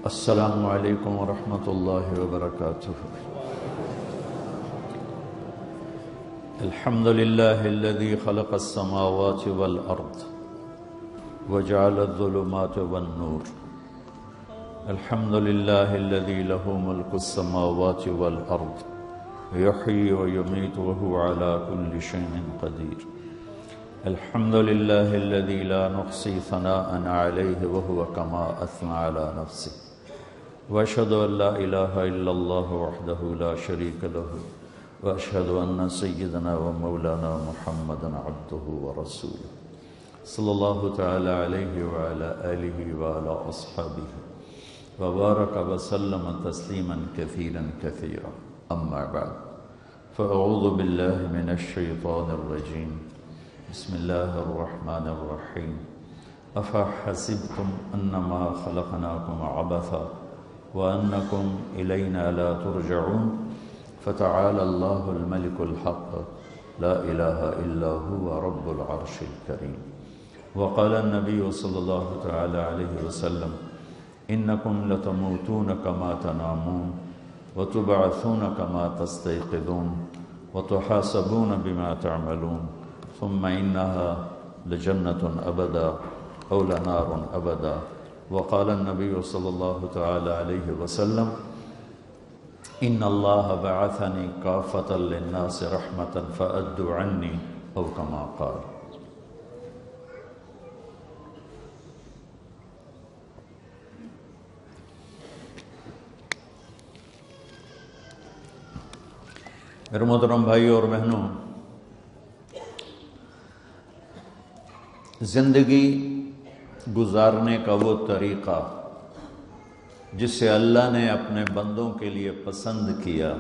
السلام علیکم ورحمۃ اللہ وبرکاتہ۔ الحمد للہ الذی خلق السماوات والارض وجعل الظلمات والنور۔ الحمد للہ الذی لہ ملک السماوات والارض یحیی ویمیت وہو علی کل شیء قدیر۔ الحمد للہ الذی لا نحصی ثناء علیہ وہو کما اثنى علی نفسہ۔ واشهد ان لا اله الا الله وحده لا شريك له واشهد ان سيدنا ومولانا محمدا عبده ورسوله صلى الله تعالى عليه وعلى اله وعلى اصحابه وبارك وسلم تسليما كثيرا كثيرا، اما بعد، فاعوذ بالله من الشيطان الرجيم، بسم الله الرحمن الرحيم۔ افحسبتم انما خلقناكم عبثا وأنكم إلينا لا ترجعون، فتعالى الله الملك الحق لا إله إلا هو رب العرش الكريم۔ وقال النبي صلى الله تعالى عليه وسلم: إنكم لتموتون كما تنامون وتبعثون كما تستيقظون وتحاسبون بما تعملون، ثم إنها لجنة أبدا أو لنار أبدا۔ وقال النبي صلى الله تعالى عليه وسلم: إن الله بعثني كافة للناس رحمة فأدوا عني، أو كما قال۔ میرے محترم بھائیوں اور بہنوں، زندگی گزارنے کا وہ طریقہ جسے اللہ نے اپنے بندوں کے لیے پسند کیا،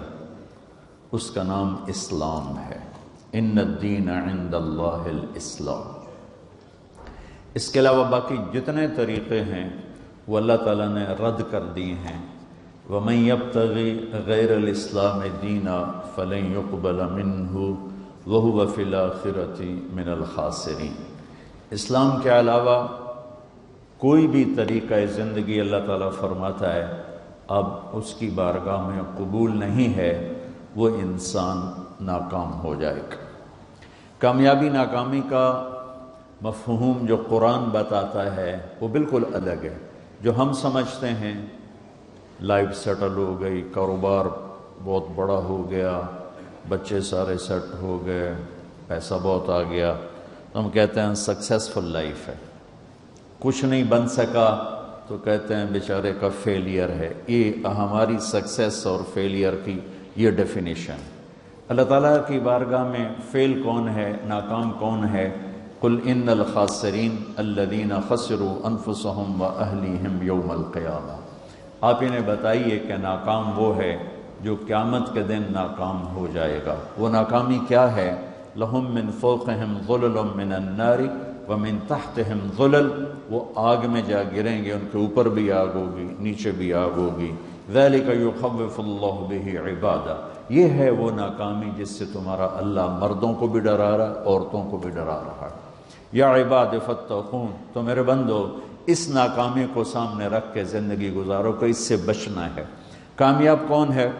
اس کا نام اسلام ہے۔ ان الدین عند اللہ الاسلام۔ اس کے علاوہ باقی جتنے طریقے ہیں وہ اللہ تعالیٰ نے رد کر دیے ہیں۔ وَمَن يَبْتَغِ غَيْرَ الْإِسْلَامِ دِينًا فَلَن يُقْبَلَ مِنْهُ وَهُوَ فِي الْآخِرَةِ مِنَ الْخَاسِرِينَ۔ اسلام کے علاوہ کوئی بھی طریقہ زندگی اللہ تعالیٰ فرماتا ہے اب اس کی بارگاہ میں قبول نہیں ہے، وہ انسان ناکام ہو جائے گا۔ کامیابی ناکامی کا مفہوم جو قرآن بتاتا ہے وہ بالکل الگ ہے۔ جو ہم سمجھتے ہیں لائف سیٹل ہو گئی، کاروبار بہت بڑا ہو گیا، بچے سارے سیٹ ہو گئے، پیسہ بہت آ گیا، تو ہم کہتے ہیں سکسیسفل لائف ہے۔ کچھ نہیں بن سکا تو کہتے ہیں بیچارے کا فیلئر ہے۔ یہ ہماری سکسیس اور فیلئر کی یہ ڈیفینیشن۔ اللہ تعالیٰ کی بارگاہ میں فیل کون ہے، ناکام کون ہے؟ قل ان الخاسرین الذین خسروا انفسهم واہلیہم یوم القیامہ۔ آپ انہیں بتائیے کہ ناکام وہ ہے جو قیامت کے دن ناکام ہو جائے گا۔ وہ ناکامی کیا ہے؟ لہم من فوقہم ظلل من النار ومن تحتہم ظلل، وہ آگ میں جا گریں گے، ان کے اوپر بھی آگ ہوگی، نیچے بھی آگ ہوگی۔ ذالک یخوف اللہ بہ عبادہ، یہ ہے وہ ناکامی جس سے تمہارا اللہ مردوں کو بھی ڈرا رہا ہے، عورتوں کو بھی ڈرا رہا ہے۔ یا عباد فاتقون، تو میرے بندو اس ناکامی کو سامنے رکھ کے زندگی گزارو کہ اس سے بچنا ہے۔ کامیاب کون ہے؟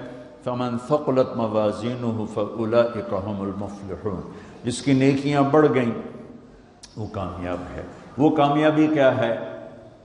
فمن ثقلت موازینہ فاولئک هم المفلحون، جس کی نیکیاں بڑھ گئیں وہ کامیاب ہے۔ وہ کامیابی کیا ہے؟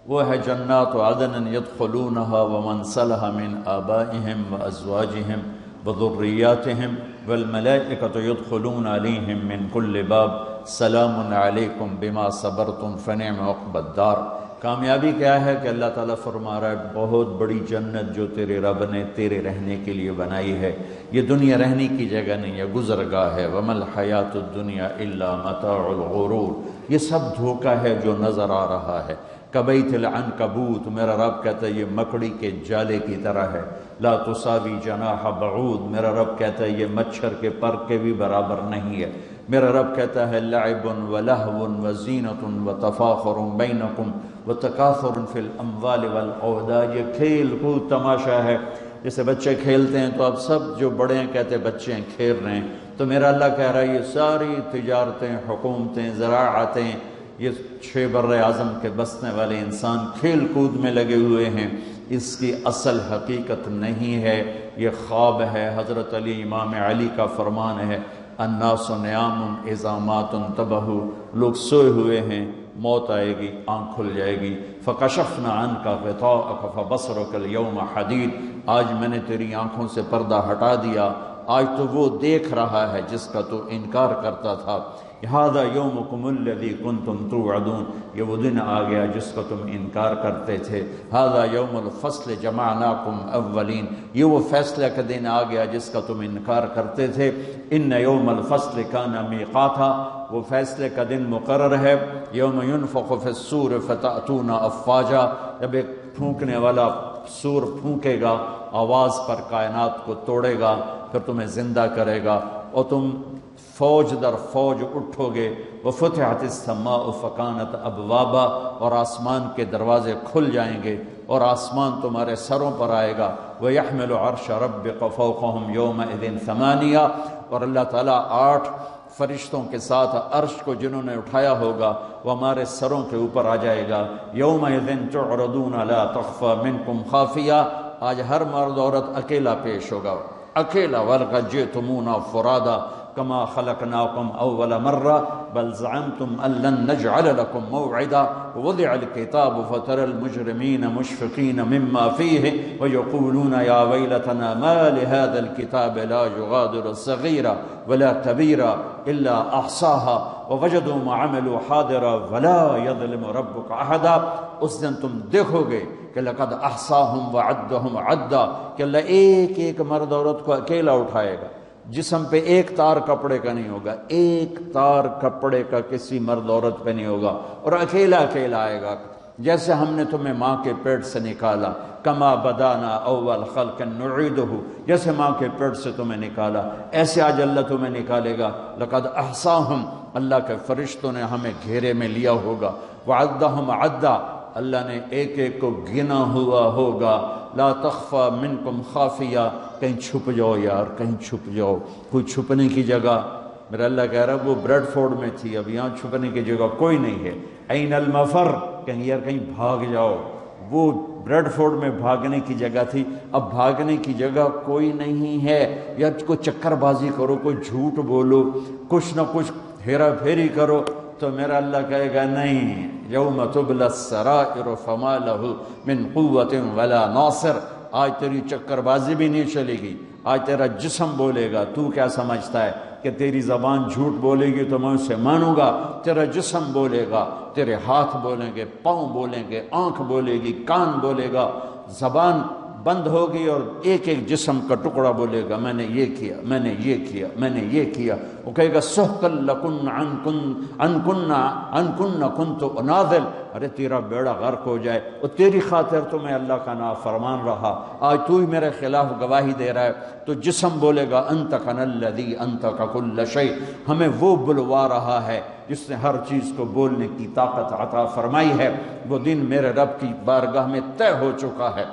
وہ ہے جنات عدن یدخلونہا ومن صلح من آبائہم وازواجہم وذریاتہم والملائکۃ یدخلون علیہم من کل باب سلام علیکم بما صبرتم فنعم عقبی الدار۔ کامیابی کیا ہے کہ اللہ تعالیٰ فرما رہا ہے بہت بڑی جنت جو تیرے رب نے تیرے رہنے کے لیے بنائی ہے، یہ دنیا رہنے کی جگہ نہیں ہے، گزرگاہ ہے۔ وَمَا الْحَيَاةُ الدُّنْيَا إِلَّا مَتَاعُ الْغُرُورِ، یہ سب دھوکہ ہے جو نظر آ رہا ہے۔ کبیت العنکبوت، میرا رب کہتا ہے یہ مکڑی کے جالے کی طرح ہے۔ لا تساوی جناح بعود، میرا رب کہتا ہے یہ مچھر کے پر کے بھی برابر نہیں ہے۔ میرا رب کہتا ہے لعب ولہو وزینۃ وتفاخر بینکم وتکاثر فی الاموال والاولاد، یہ کھیل کود تماشا ہے۔ جیسے بچے کھیلتے ہیں تو اب سب جو بڑے ہیں کہتے ہیں بچے ہیں کھیل رہے ہیں، تو میرا اللہ کہہ رہا ہے یہ ساری تجارتیں، حکومتیں، زراعتیں، یہ 6 بر اعظم کے بسنے والے انسان کھیل کود میں لگے ہوئے ہیں۔ اس کی اصل حقیقت نہیں ہے، یہ خواب ہے۔ حضرت علی امام علی کا فرمان ہے، الناس نیام اذا مات انتبہوا، لوگ سوئے ہوئے ہیں، موت آئے گی، آنکھ کھل جائے گی۔ فکشفنا عنک غطاءک فبصرک اليوم حدید، آج میں نے تیری آنکھوں سے پردہ ہٹا دیا، آج تو وہ دیکھ رہا ہے جس کا تو انکار کرتا تھا۔ ھذا یومکم الذی کنتم توعدون، یہ وہ دن آ گیا جس کا تم انکار کرتے تھے۔ ھذا یوم الفصل جمعناکم اولین، یہ وہ فیصلہ کا دن آ گیا جس کا تم انکار کرتے تھے۔ ان یوم الفصل کان میقاتا، وہ فیصلے کا دن مقرر ہے۔ یوم ینفخ فی الصور فتأتون افواجا، جب ایک پھونکنے والا سور پھونکے گا، آواز پر کائنات کو توڑے گا، پھر تمہیں زندہ کرے گا اور تم فوج در فوج اٹھو گے۔ وفتحت السماء فکانت ابوابا، اور آسمان کے دروازے کھل جائیں گے اور آسمان تمہارے سروں پر آئے گا۔ ویحمل عرش ربک فوقہم یومئذ ثمانیہ، اور اللہ تعالیٰ 8 فرشتوں کے ساتھ عرش کو جنہوں نے اٹھایا ہوگا وہ ہمارے سروں کے اوپر آ جائے گا۔ یومئذ تعرضون لا تخفی منکم خافیہ، آج ہر مرد عورت اکیلا پیش ہوگا، اکیلا۔ وَلَقَدْ جِئْتُمُونَا فُرَادَىٰ كَمَا خَلَقْنَاكُمْ أَوَّلَ مَرَّةٍ بَلْ زَعَمْتُمْ أَن لَّن نَّجْعَلَ لَكُم مَّوْعِدًا وَوُضِعَ الْكِتَابُ فَتَرَى الْمُجْرِمِينَ مُشْفِقِينَ مِمَّا فِيهِ وَيَقُولُونَ يَا وَيْلَتَنَا مَا لِهَٰذَا الْكِتَابِ لَا يُغَادِرُ صَغِيرَةً وَلَا كَبِيرَةً إِلَّا أَحْصَاهَا وَوَجَدُوا مَا عَمِلُوا حَاضِرًا وَلَا يَظْلِمُ رَبُّكَ أَحَدًا۔ اس دن تم دیکھو گے کہ لقد احصاہم وعدہم عدا، کہ اللہ ایک ایک مرد عورت کو اکیلا اٹھائے گا، جسم پہ ایک تار کپڑے کا نہیں ہوگا، ایک تار کپڑے کا کسی مرد عورت پہ نہیں ہوگا، اور اکیلا اکیلا آئے گا۔ جیسے ہم نے تمہیں ماں کے پیٹ سے نکالا، کما بدانا اول خلق نعیدہ، جیسے ماں کے پیٹ سے تمہیں نکالا ایسے آج اللہ تمہیں نکالے گا۔ لقد احصاہم، اللہ کے فرشتوں نے ہمیں گھیرے میں لیا ہوگا، وعدہم عدا، اللہ نے ایک ایک کو گنا ہوا ہوگا۔ لا تخفى منکم خافیہ، کہیں چھپ جاؤ یار، کہیں چھپ جاؤ، کوئی چھپنے کی جگہ۔ میرا اللہ کہہ رہا ہے وہ بریڈ فورڈ میں تھی، اب یہاں چھپنے کی جگہ کوئی نہیں ہے۔ این المفر، کہیں یار کہیں بھاگ جاؤ، وہ بریڈ فورڈ میں بھاگنے کی جگہ تھی، اب بھاگنے کی جگہ کوئی نہیں ہے۔ یا کوئی چکر بازی کرو، کوئی جھوٹ بولو، کچھ نہ کچھ ہیرا پھیری کرو، تو میرا اللہ کہے گا نہیں، یوم تبلی السرائر فما لہ من قوت ولا ناصر، آج تیری چکر بازی بھی نہیں چلے گی، آج تیرا جسم بولے گا۔ تو کیا سمجھتا ہے کہ تیری زبان جھوٹ بولے گی تو میں اسے مانوں گا؟ تیرا جسم بولے گا، تیرے ہاتھ بولیں گے، پاؤں بولیں گے، آنکھ بولے گی، کان بولے گا، زبان بند ہوگی اور ایک ایک جسم کا ٹکڑا بولے گا میں نے یہ کیا، میں نے یہ کیا، میں نے یہ کیا۔ وہ کہے گا سحقا لکن ان کن کنت اناذل، ارے تیرا بیڑا غرق ہو جائے، اور تیری خاطر تو میں اللہ کا نافرمان رہا، آج تو ہی میرے خلاف گواہی دے رہا ہے۔ تو جسم بولے گا انطقنا الذی انطق کل شیء، ہمیں وہ بلوا رہا ہے جس نے ہر چیز کو بولنے کی طاقت عطا فرمائی ہے۔ وہ دن میرے رب کی بارگاہ میں طے ہو چکا ہے،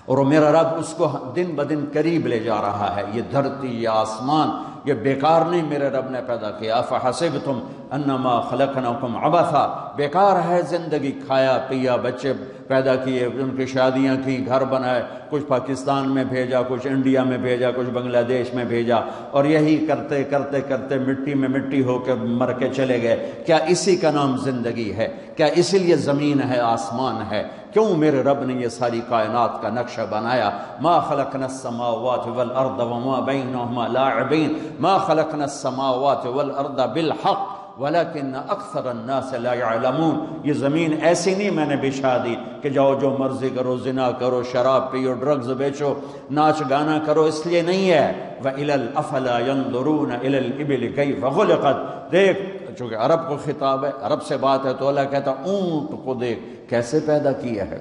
اور میرا رب اس کو دن بدن قریب لے جا رہا ہے۔ یہ دھرتی، یہ آسمان، یہ بیکار نہیں میرے رب نے پیدا کیا۔ افحسبتم انما خلقناکم عبثا، بیکار ہے زندگی، کھایا پیا، بچے پیدا کیے، ان کی شادیاں کی، گھر بنائے، کچھ پاکستان میں بھیجا، کچھ انڈیا میں بھیجا، کچھ بنگلہ دیش میں بھیجا، اور یہی کرتے کرتے کرتے مٹی میں مٹی ہو کے مر کے چلے گئے۔ کیا اسی کا نام زندگی ہے؟ کیا اسی لیے زمین ہے، آسمان ہے؟ کیوں میرے رب نے یہ ساری کائنات کا نقشہ بنایا؟ ما خلقنا السماوات والارض وما بینہما لاعبین، ما خلقنا السماوات والارض بالحق ولكن اکثر الناس لا يعلمون۔ یہ زمین ایسی نہیں میں نے بچھا دی کہ جاؤ جو مرضی کرو، زنا کرو، شراب پیو، ڈرگز بیچو، ناچ گانا کرو، اس لیے نہیں ہے۔ وَإِلَى الْأَفَلَا يَنْظُرُونَ إِلَى الْإِبِلِ كَيْفَ خُلِقَتْ، دیکھ، چونکہ عرب کو خطاب ہے، عرب سے بات ہے، تو اللہ کہتا اونٹ کو دیکھ کیسے پیدا کیا ہے،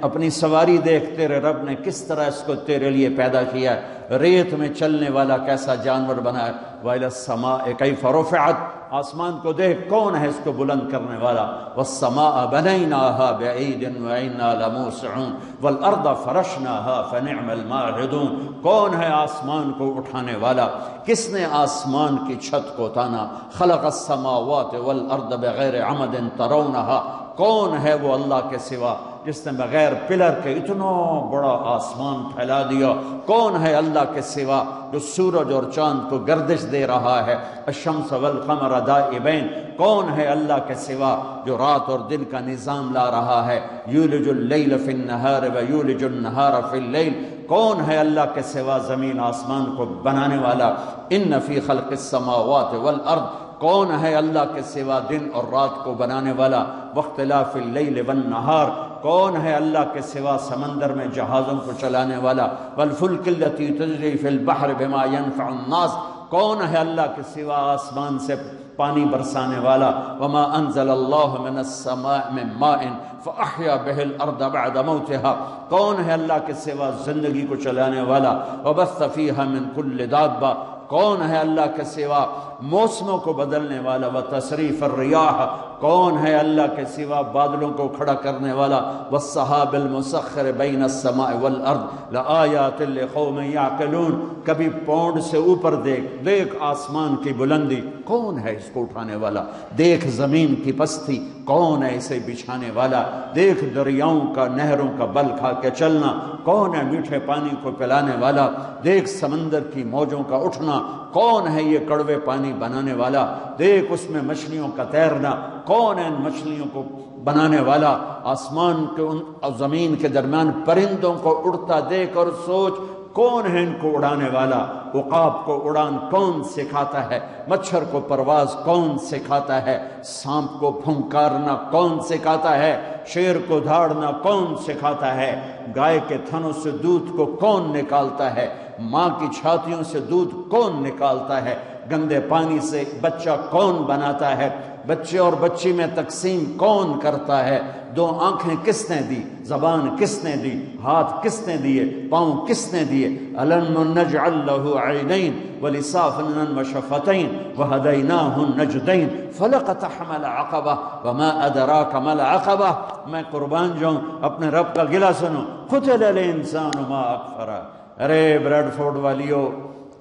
اپنی سواری دیکھ، تیرے رب نے کس طرح اس کو تیرے لیے پیدا کیا ہے، ریت میں چلنے والا کیسا جانور بنا ہے۔ وَإِلَى السَّمَاءِ كَيْفَ رُفِعَتْ، آسمان کو دیکھ کون ہے اس کو بلند کرنے والا۔ وَالسَّمَاءَ بَنَيْنَاهَا بِأَيْدٍ وَإِنَّا لَمُوسِعُونَ وَالْأَرْضَ فَرَشْنَاهَا فَنِعْمَ الْمَاهِدُونَ، کون ہے آسمان کو اٹھانے والا؟ کس نے آسمان کی چھت کو تانا؟ خلق السماوات والارض بغیر عمد ترونها، کون ہے وہ اللہ کے سوا جس نے بغیر پلر کے اتنا بڑا آسمان پھیلا دیا؟ کون ہے اللہ کے سوا جو سورج اور چاند کو گردش دے رہا ہے؟ الشمس والقمر دائبین، کون ہے اللہ کے سوا جو رات اور دن کا نظام لا رہا ہے؟ یولج اللیل فی النہار ویولج النہار فی اللیل، کون ہے اللہ کے سوا زمین آسمان کو بنانے والا؟ ان فی خلق السماوات والارض، کون ہے اللہ کے سوا دن اور رات کو بنانے والا؟ واختلاف اللیل والنہار، کون ہے اللہ کے سوا سمندر میں جہازوں کو چلانے والا؟ والفلک التی تجری فی البحر بما ينفع الناس، کون ہے اللہ کے سوا آسمان سے پانی برسانے والا؟ وما انزل اللہ من السماء من ماء فاحیا بہ الارض بعد موتها، کون ہے اللہ کے سوا زندگی کو چلانے والا؟ وبث فیہا من کل دابہ، کون ہے اللہ کے سوا موسموں کو بدلنے والا؟ وتصریف الریاح، کون ہے اللہ کے سوا بادلوں کو کھڑا کرنے والا؟ والسحاب المسخر بین السماء والارض لآیات لقوم یعقلون، کبھی پونڈ سے اوپر دیکھ آسمان کی بلندی، کون ہے اس کو اٹھانے والا؟ دیکھ زمین کی پستی، کون ہے اسے بچھانے والا؟ دیکھ دریاؤں کا نہروں کا بل کھا کے چلنا، کون ہے میٹھے پانی کو پلانے والا؟ دیکھ سمندر کی موجوں کا اٹھنا، کون ہے یہ کڑوے پانی بنانے والا؟ دیکھ اس میں مچھلیوں کا تیرنا، کون ہے ان مچھلیوں کو بنانے والا؟ آسمان کے اور زمین کے درمیان پرندوں کو اڑتا دیکھ اور سوچ، کون ہے ان کو اڑانے والا؟ عقاب کو اڑان کون سکھاتا ہے؟ مچھر کو پرواز کون سکھاتا ہے؟ سانپ کو پھنکارنا کون سکھاتا ہے؟ شیر کو دھاڑنا کون سکھاتا ہے؟ گائے کے تھنوں سے دودھ کو کون نکالتا ہے؟ ماں کی چھاتیوں سے دودھ کون نکالتا ہے؟ گندے پانی سے بچہ کون بناتا ہے؟ بچے اور بچی میں تقسیم کون کرتا ہے؟ دو آنکھیں کس نے دی؟ زبان کس نے دی؟ ہاتھ کس نے دیے؟ پاؤں کس نے دیے؟ الم نجعل له عینین ولسانا وشفتین وہدیناہ النجدین فلقتحم العقبہ وما ادراک ما العقبہ۔ میں قربان جاؤں، اپنے رب کا گلہ سنو، قتل الانسان ما اکفرہ۔ ارے بریڈ فورڈ والیو،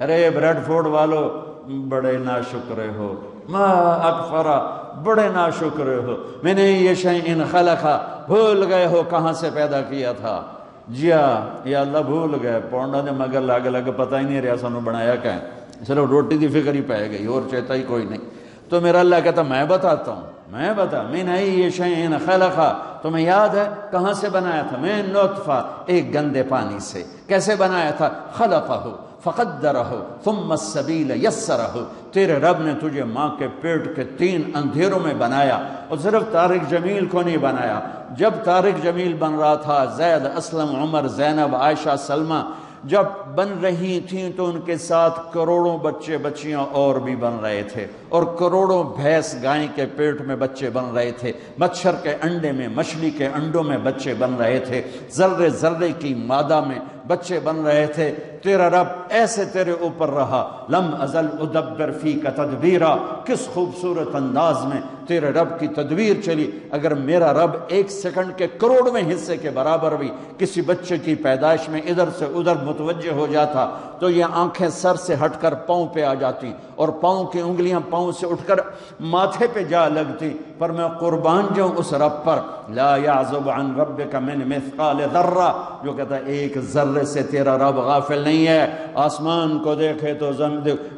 ارے بریڈ فورڈ والو، بڑے ناشکرے ہو، ما اکفرہ، بڑے ناشکرے ہو، میں نے یہ شیئن خلقہ، بھول گئے ہو کہاں سے پیدا کیا تھا؟ جیا یا اللہ بھول گئے، پونڈا دے مگر لگ لگ پتہ ہی نہیں رہا سانو بنایا کہ صرف روٹی دی فکر ہی پہ گئی اور چیتا ہی کوئی نہیں۔ تو میرا اللہ کہتا میں بتاتا ہوں، میں بتا، من ای شیئن خلقہ، تمہیں یاد ہے کہاں سے بنایا تھا؟ میں نطفہ، ایک گندے پانی سے۔ کیسے بنایا تھا؟ خلقہ فقدرہ ثم السبیل یسرہ، تیرے رب نے تجھے ماں کے پیٹ کے 3 اندھیروں میں بنایا، اور صرف طارق جمیل کو نہیں بنایا۔ جب طارق جمیل بن رہا تھا، زید، اسلم، عمر، زینب، عائشہ، سلمہ جب بن رہی تھیں تو ان کے ساتھ کروڑوں بچے بچیاں اور بھی بن رہے تھے، اور کروڑوں بھینس گائیں کے پیٹ میں بچے بن رہے تھے، مچھر کے انڈے میں، مچھلی کے انڈوں میں بچے بن رہے تھے، ذرے ذرے کی مادہ میں بچے بن رہے تھے۔ تیرا رب ایسے تیرے اوپر رہا، لم ازل ادبر فیک تدبیرا، کس خوبصورت انداز میں تیرے رب کی تدبیر چلی۔ اگر میرا رب 1 سیکنڈ کے کروڑویں حصے کے برابر بھی کسی بچے کی پیدائش میں ادھر سے ادھر متوجہ ہو جاتا تو یہ آنکھیں سر سے ہٹ کر پاؤں پہ آ جاتی، اور پاؤں کی انگلیاں پاؤں سے اٹھ کر ماتھے پہ جا لگتی۔ پر میں قربان جاؤں اس رب پر، لا یعزب عن ربک من مثقال ذرہ، جو کہتا ہے 1 ذرے سے تیرا رب غافل نہیں ہے۔ آسمان کو دیکھے تو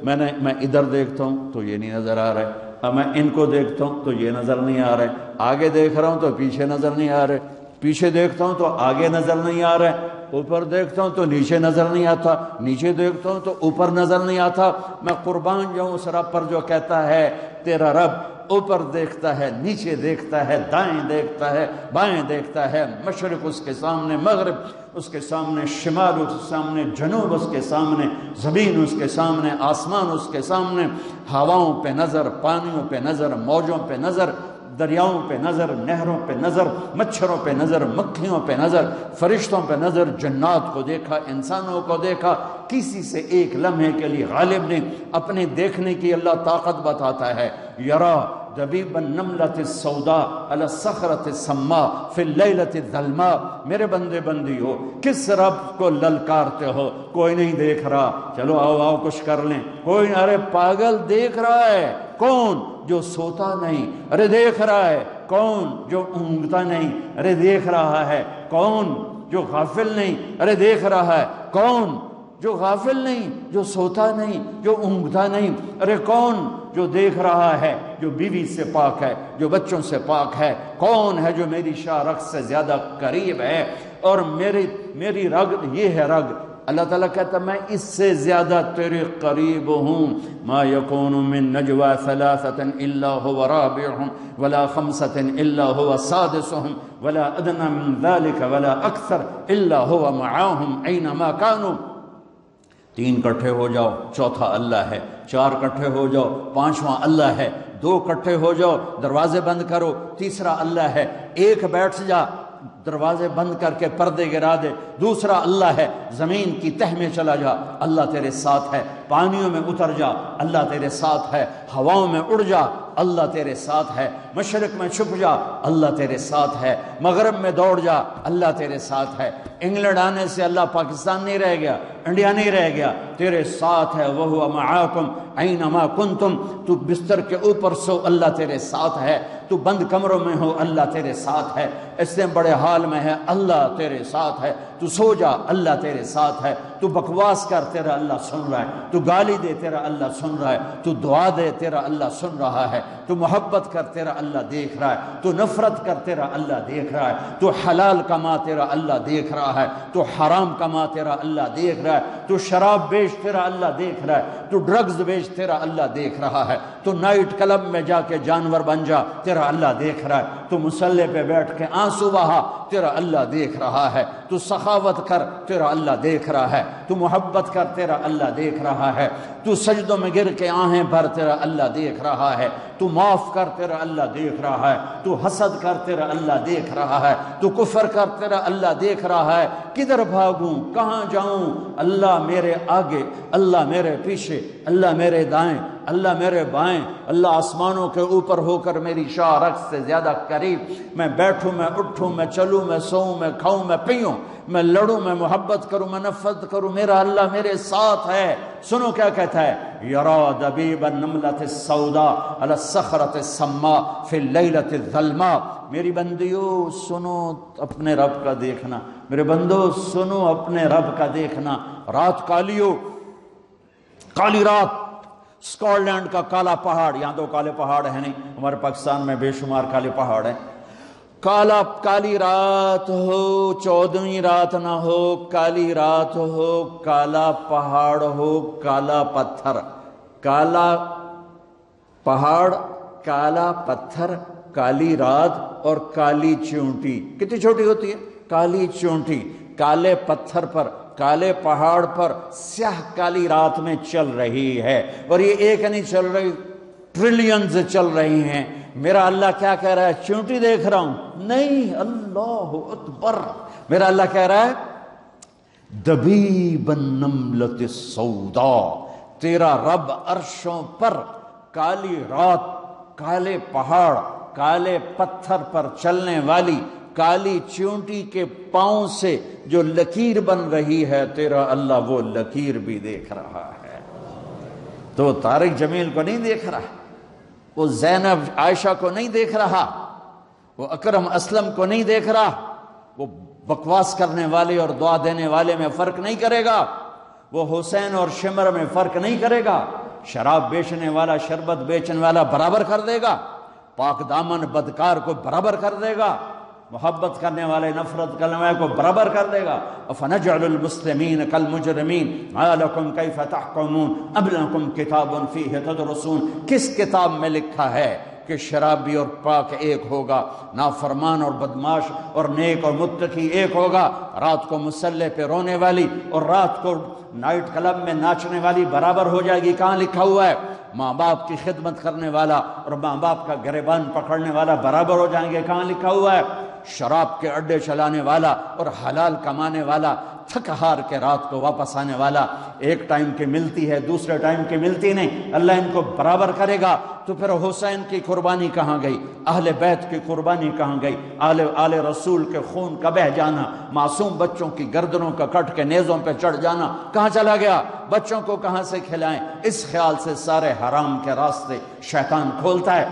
میں ادھر دیکھتا ہوں تو یہ نہیں نظر آ رہا ہے، اب میں ان کو دیکھتا ہوں تو یہ نظر نہیں آ رہا ہے، آگے دیکھ رہا ہوں تو پیچھے نظر نہیں آ رہے، پیچھے دیکھتا ہوں تو آگے نظر نہیں آ رہا ہے، اوپر دیکھتا ہوں تو نیچے نظر نہیں آتا، نیچے دیکھتا ہوں تو اوپر نظر نہیں آتا۔ میں قربان جاؤں اس رب پر جو کہتا ہے تیرا رب اوپر دیکھتا ہے، نیچے دیکھتا ہے، دائیں دیکھتا ہے، بائیں دیکھتا ہے، مشرق اس کے سامنے، مغرب اس کے سامنے، شمال اس کے سامنے، جنوب اس کے سامنے، زمین اس کے سامنے، آسمان اس کے سامنے، ہواؤں پہ نظر، پانیوں پہ نظر، موجوں پہ نظر، دریاؤں پہ نظر، نہروں پہ نظر، مچھروں پہ نظر، مکھیوں پہ نظر، فرشتوں پہ نظر، جنات کو دیکھا، انسانوں کو دیکھا، کسی سے ایک لمحے کے لیے غالب نہیں۔ اپنے دیکھنے کی اللہ طاقت بتاتا ہے، یرا دبیب النملۃ السوداء علی الصخرۃ السماء فی اللیلۃ الظلماء۔ میرے بندے بندیو، کس رب کو للکارتے ہو؟ کوئی نہیں دیکھ رہا، چلو آؤ کچھ کر لیں، کوئی نہیں، ارے پاگل دیکھ رہا ہے، کون؟ جو سوتا نہیں، ارے دیکھ رہا ہے، کون جو اونگتا نہیں، ارے دیکھ رہا ہے، کون جو غافل نہیں، ارے دیکھ رہا ہے، کون جو غافل نہیں، جو سوتا نہیں، جو اونگتا نہیں، ارے کون جو دیکھ رہا ہے، جو بیوی سے پاک ہے، جو بچوں سے پاک ہے، کون ہے جو میری شاہ رگ سے زیادہ قریب ہے، اور میری رگ یہ ہے رگ۔ اللہ تعالیٰ کہتا میں اس سے زیادہ تیرے قریب ہوں۔ ما یکون من نجوى ثلاثة الا هو رابعهم ولا خمسة الا هو سادسهم ولا ادنى من ذلك ولا اکثر الا هو معاهم اينما كانوا۔ تین کٹھے ہو جاؤ چوتھا اللہ ہے، چار کٹھے ہو جاؤ پانچواں اللہ ہے، دو کٹھے ہو جاؤ دروازے بند کرو تیسرا اللہ ہے، ایک بیٹھ جا دروازے بند کر کے پردے گرا دے دوسرا اللہ ہے، زمین کی تہ میں چلا جا اللہ تیرے ساتھ ہے، پانیوں میں اتر جا اللہ تیرے ساتھ ہے، ہواؤں میں اڑ جا اللہ تیرے ساتھ ہے، مشرق میں چھپ جا اللہ تیرے ساتھ ہے، مغرب میں دوڑ جا اللہ تیرے ساتھ ہے۔ انگلینڈ آنے سے اللہ پاکستان نہیں رہ گیا، انڈیا نہیں رہ گیا، تیرے ساتھ ہے۔ وَهُوَ مَعَاكُمْ أَيْنَمَا كُنْتُمْ، تو بستر کے اوپر سو اللہ تیرے ساتھ ہے، تو بند کمروں میں ہو اللہ تیرے ساتھ ہے، اس سے بڑے حال میں ہے اللہ تیرے ساتھ ہے، تو سو جا اللہ تیرے ساتھ ہے، تو بکواس کر تیرا اللہ سن رہا ہے، تو گالی دے تیرا اللہ سن رہا ہے، تو دعا دے تیرا اللہ سن رہا ہے، تو محبت کر تیرا اللہ دیکھ رہا ہے، تو نفرت کر تیرا اللہ دیکھ رہا ہے، تو حلال کما تیرا اللہ دیکھ رہا ہے، تو حرام کما تیرا اللہ دیکھ رہا ہے، تو شراب بیچ تیرا اللہ دیکھ رہا ہے، تو ڈرگز بیچ تیرا اللہ دیکھ رہا ہے، تو نائٹ کلب میں جا کے جانور بن جا تیرا اللہ دیکھ رہا ہے، تو مسلح پہ بیٹھ کے آنسو بہا تیرا اللہ دیکھ رہا ہے، تو سخاوت کر تیرا اللہ دیکھ رہا ہے، تو محبت کر تیرا اللہ دیکھ رہا ہے، تو سجدوں میں گر کے آہیں بھر تیرا اللہ دیکھ رہا ہے، تو معاف کر تیرا اللہ دیکھ رہا ہے، تو حسد کر تیرا اللہ دیکھ رہا ہے، تو کفر کر تیرا اللہ دیکھ رہا ہے۔ کدھر بھاگوں کہاں جاؤں؟ اللہ میرے آگے، اللہ میرے پیچھے، اللہ میرے دائیں، اللہ میرے بائیں، اللہ آسمانوں کے اوپر ہو کر میری شاہ رگ سے زیادہ قریب۔ میں بیٹھوں، میں اٹھوں، میں چلوں، میں سوؤں، میں کھاؤں، میں پیوں، میں لڑوں، میں محبت کروں، میں نفرت کروں، میرا اللہ میرے ساتھ ہے۔ سنو کیا کہتا ہے، یرا دبیب النملۃ السوداء علی الصخرۃ السماء فی اللیلۃ الظلماء۔ میری بندیو سنو اپنے رب کا دیکھنا، میرے بندو سنو اپنے رب کا دیکھنا۔ رات کالیو، کالی رات، اسکاٹ لینڈ کا کالا پہاڑ، یہاں تو کالے پہاڑ ہیں نہیں، ہمارے پاکستان میں بے شمار کالے پہاڑ ہیں۔ کالی رات ہو، 14ویں رات نہ ہو، کالی رات ہو، کالا پہاڑ ہو، کالا پتھر، کالا پہاڑ، کالا پتھر، کالی رات اور کالی چونٹی۔ کتنی چھوٹی ہوتی ہے کالی چونٹی، کالے پتھر پر، کالے پہاڑ پر سیاہ کالی رات میں چل رہی ہے، اور یہ ایک نہیں چل رہی، ٹریلینز چل رہی ہیں۔ میرا اللہ کیا کہہ رہا ہے؟ چونٹی دیکھ رہا ہوں؟ نہیں، اللہ اکبر۔ میرا اللہ کہہ رہا ہے دبیب النملۃ السوداء، تیرا رب عرشوں پر کالی رات، کالے پہاڑ، کالے پتھر پر چلنے والی کالی چونٹی کے پاؤں سے جو لکیر بن رہی ہے، تیرا اللہ وہ لکیر بھی دیکھ رہا ہے۔ تو طارق جمیل کو نہیں دیکھ رہا، وہ زینب عائشہ کو نہیں دیکھ رہا، وہ اکرم اسلم کو نہیں دیکھ رہا، وہ بکواس کرنے والے اور دعا دینے والے میں فرق نہیں کرے گا، وہ حسین اور شمر میں فرق نہیں کرے گا، شراب بیچنے والا شربت بیچنے والا برابر کر دے گا، پاک دامن بدکار کو برابر کر دے گا، محبت کرنے والے نفرت کرنے والے کو برابر کر دے گا۔ افنجعل المسلمین کالمجرمین ما لکم کیف تحکمون ام لکم کتاب فیہ تدرسون۔ کس کتاب میں لکھا ہے کہ شرابی اور پاک ایک ہوگا، نافرمان اور بدماش اور نیک اور متقی ایک ہوگا، رات کو مسلح پہ رونے والی اور رات کو نائٹ کلب میں ناچنے والی برابر ہو جائے گی؟ کہاں لکھا ہوا ہے؟ ماں باپ کی خدمت کرنے والا اور ماں باپ کا گریبان پکڑنے والا برابر ہو جائیں گے؟ کہاں لکھا ہوا ہے؟ شراب کے اڈے چلانے والا اور حلال کمانے والا تھک ہار کے رات کو واپس آنے والا، ایک ٹائم کی ملتی ہے دوسرے ٹائم کی ملتی نہیں، اللہ ان کو برابر کرے گا۔ تو پھر حسین کی قربانی کہاں گئی؟ اہل بیت کی قربانی کہاں گئی؟ آل رسول کے خون کا بہہ جانا، معصوم بچوں کی گردنوں کا کٹ کے نیزوں پہ چڑھ جانا کہاں چلا گیا؟ بچوں کو کہاں سے کھلائیں؟ اس خیال سے سارے حرام کے راستے شیطان کھولتا ہے۔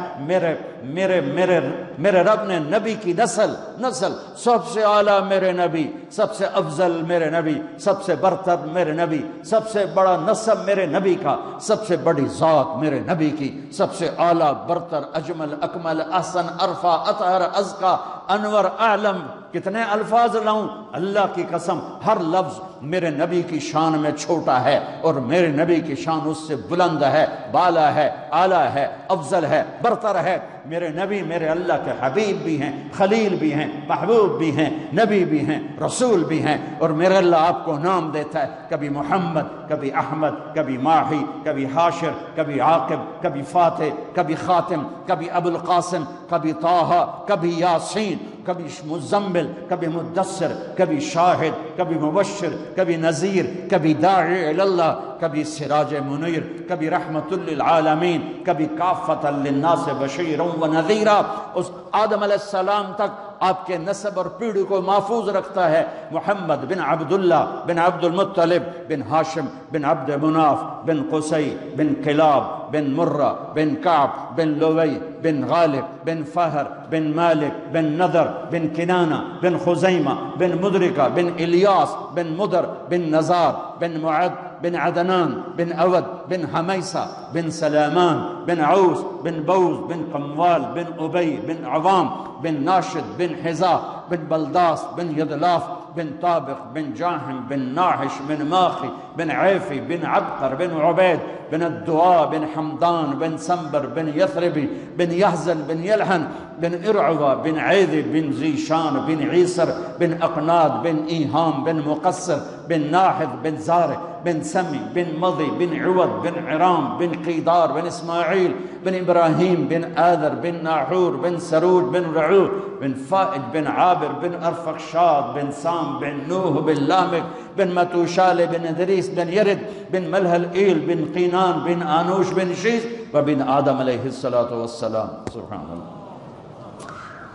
میرے رب نے نبی کی نسل سب سے اعلیٰ میرے نبی، سب سے افضل میرے نبی، سب سے برتر میرے نبی، سب سے بڑا نسب میرے نبی کا، سب سے بڑی ذات میرے نبی کی، سب سے اعلیٰ برتر اجمل اکمل احسن ارفع اطہر ازکا انور اعلم، کتنے الفاظ لاؤں؟ اللہ کی قسم ہر لفظ میرے نبی کی شان میں چھوٹا ہے، اور میرے نبی کی شان اس سے بلند ہے، بالا ہے، اعلیٰ ہے، افضل ہے، برتر ہے۔ میرے نبی میرے اللہ کے حبیب بھی ہیں، خلیل بھی ہیں، محبوب بھی ہیں، نبی بھی ہیں، رسول بھی ہیں، اور میرے اللہ آپ کو نام دیتا ہے، کبھی محمد، کبھی احمد، کبھی ماہی، کبھی حاشر، کبھی عاقب، کبھی فاتح، کبھی خاتم، کبھی ابو القاسم، کبھی طٰہٰ، کبھی یاسین، کبھی مزمل، کبھی مدثر، کبھی شاہد، کبھی مبشر، کبھی نذیر، کبھی داعی الی اللہ، کبھی سراج منیر، کبھی رحمت للعالمین، کبھی کافۃ للناس بشیرا و نذیرا۔ اس آدم علیہ السلام تک آپ کے نسب اور پیڑھی کو محفوظ رکھتا ہے۔ محمد بن عبداللہ بن عبد المطلب بن ہاشم بن عبد مناف بن قصی بن کلاب بن مرہ بن کعب بن لوی بن غالب بن فہر بن مالک بن نضر بن کنانہ بن خزیمہ بن مدرکہ بن الیاس بن مدر بن نزار بن معد بن عدنان بن اود بن حمیسہ بن سلامان بن عوس بن بوز بن قموال بن ابی بن عوام بن ناشد بن حزا بن بلداس بن یدلاف بن طابق بن جاہم بن ناحش بن ماخی بن عیفی بن عبقر بن عبید بن الدعاء بن حمدان بن سنبر بن یثربی بن یحزن بن یلحن بن ارعوہ بن عیدی بن زیشان بن عیسر بن اقناد بن ایہام بن مقصر بن ناحد بن زارع بن سمی بن مضی بن عوض بن عرام بن قیدار بن اسماعیل بن ابراہیم بن آذر بن ناحور بن سروج بن رعو بن فائج بن عابر بن ارفخشاد بن سام بن نوح بن لامک بن متوشال بن ادریس بن یرد بن ملہل ایل بن قینان بن آنوش بن شیز وبن آدم علیہ السلام۔ سبحان اللہ۔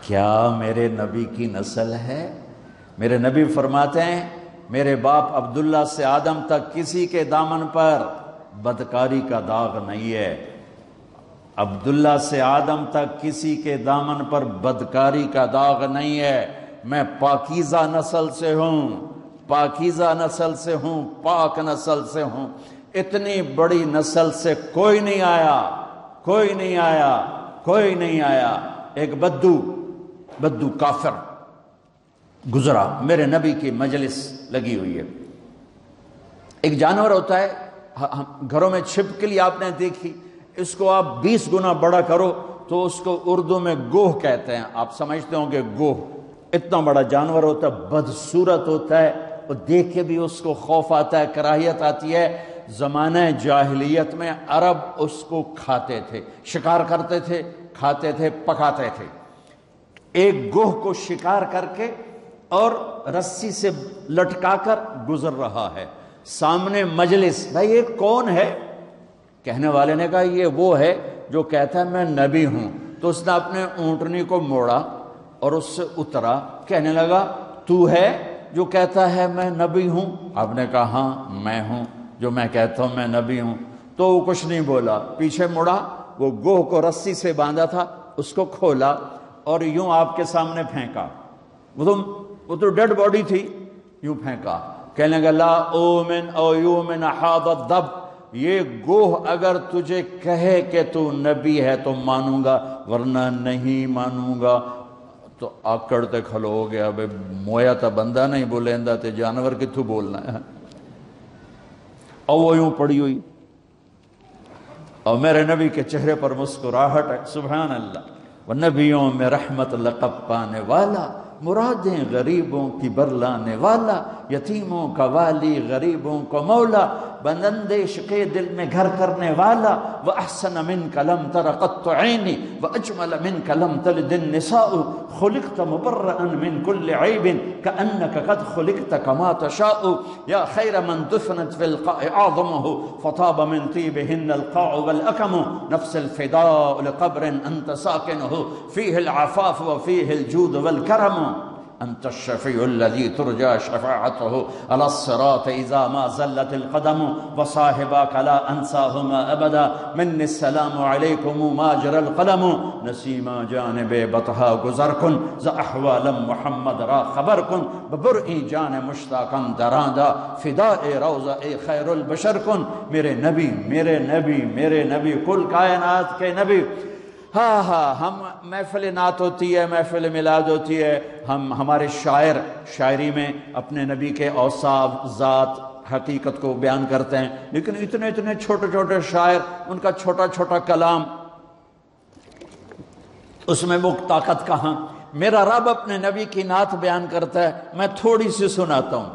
کیا میرے نبی کی نسل ہے؟ میرے نبی فرماتے ہیں میرے باپ عبداللہ سے آدم تک کسی کے دامن پر بدکاری کا داغ نہیں ہے۔ عبداللہ سے آدم تک کسی کے دامن پر بدکاری کا داغ نہیں ہے۔ میں پاکیزہ نسل سے ہوں، پاکیزہ نسل سے ہوں، پاک نسل سے ہوں۔ اتنی بڑی نسل سے کوئی نہیں آیا، کوئی نہیں آیا، کوئی نہیں آیا۔ ایک بدو کافر گزرا، میرے نبی کی مجلس لگی ہوئی ہے۔ ایک جانور ہوتا ہے گھروں میں چھپکلی آپ نے دیکھی، اس کو آپ 20 گنا بڑا کرو تو اس کو اردو میں گوہ کہتے ہیں، آپ سمجھتے ہوں کہ گوہ اتنا بڑا جانور ہوتا ہے، بدصورت ہوتا ہے، اور دیکھ کے بھی اس کو خوف آتا ہے، کراہیت آتی ہے۔ زمانہ جاہلیت میں عرب اس کو کھاتے تھے، شکار کرتے تھے، کھاتے تھے، پکاتے تھے۔ ایک گوہ کو شکار کر کے اور رسی سے لٹکا کر گزر رہا ہے، سامنے مجلس، بھائی یہ کون ہے؟ کہنے والے نے کہا یہ وہ ہے جو کہتا ہے میں نبی ہوں۔ تو اس نے اپنے اونٹنی کو موڑا اور اس سے اترا، کہنے لگا تو ہے جو کہتا ہے میں نبی ہوں؟ آپ نے کہا ہاں میں ہوں جو میں کہتا ہوں میں نبی ہوں۔ تو وہ کچھ نہیں بولا، پیچھے مڑا، وہ گوہ کو رسی سے باندھا تھا اس کو کھولا اور یوں آپ کے سامنے پھینکا، وہ تو ڈیڈ باڈی تھی، یوں پھینکا، کہنے لگا لا اومن او یومن حاض الدب، یہ گوہ اگر تجھے کہے کہ تو نبی ہے تو مانوں گا ورنہ نہیں مانوں گا۔ تو آکڑ تے کھلو ہو گیا، بے مویا تا بندہ نہیں بولیندا تے جانور کتھوں بولنا ہے۔ اور وہ یوں پڑی ہوئی، اور میرے نبی کے چہرے پر مسکراہٹ ہے، سبحان اللہ۔ ونبیوں میں رحمت لقب پانے والا، مرادیں غریبوں کی برلانے والا، یتیموں کا والی غریبوں کو مولا، بندندیش کے دل میں گھر کرنے والا، وَأَحْسَنَ مِنْكَ لَمْ تَرَ قَطُّ عَيْنِ وَأَجْمَلَ مِنْكَ لَمْ تَلِدِ النِّسَاءُ خُلِقْتَ مُبَرَّأً مِنْ كُلِّ عَيْبٍ كَأَنَّكَ قَدْ خُلِقْتَ كَمَا تَشَاءُ يَا خَيْرَ مَنْ دُفِنَتْ فِي الْقَاعِ أَعْظَمُهُ فَطَابَ مِنْ طِيبِهِنَّ الْقَاعُ وَالْأَكَمُ نَفْسِ الْفِدَاءُ لِقَبْرٍ أَنْتَ سَاكِنُهُ فِيهِ الْعَفَافُ وَفِيهِ الْجُودُ وَالْكَرَمُ أنت الشفيع الذي ترجى شفاعته على الصراط إذا ما زلت القدم وصاحباك لا أنساهما أبدا مني السلام عليكم ما جرى القلم نسيما جانب بطها گزر کن ز احوال محمد را خبر کن ببرئی جان مشتاقاً دراندا فداء روضہ خیر البشر کن میرے نبی میرے نبی میرے نبی کل کائنات کے نبی۔ ہاں ہم محفل نعت ہوتی ہے، محفل میلاد ہوتی ہے، ہمارے شاعر شاعری میں اپنے نبی کے اوصاف ذات حقیقت کو بیان کرتے ہیں، لیکن اتنے اتنے چھوٹے چھوٹے شاعر، ان کا چھوٹا چھوٹا کلام، اس میں وہ طاقت کہاں۔ میرا رب اپنے نبی کی نعت بیان کرتا ہے، میں تھوڑی سی سناتا ہوں۔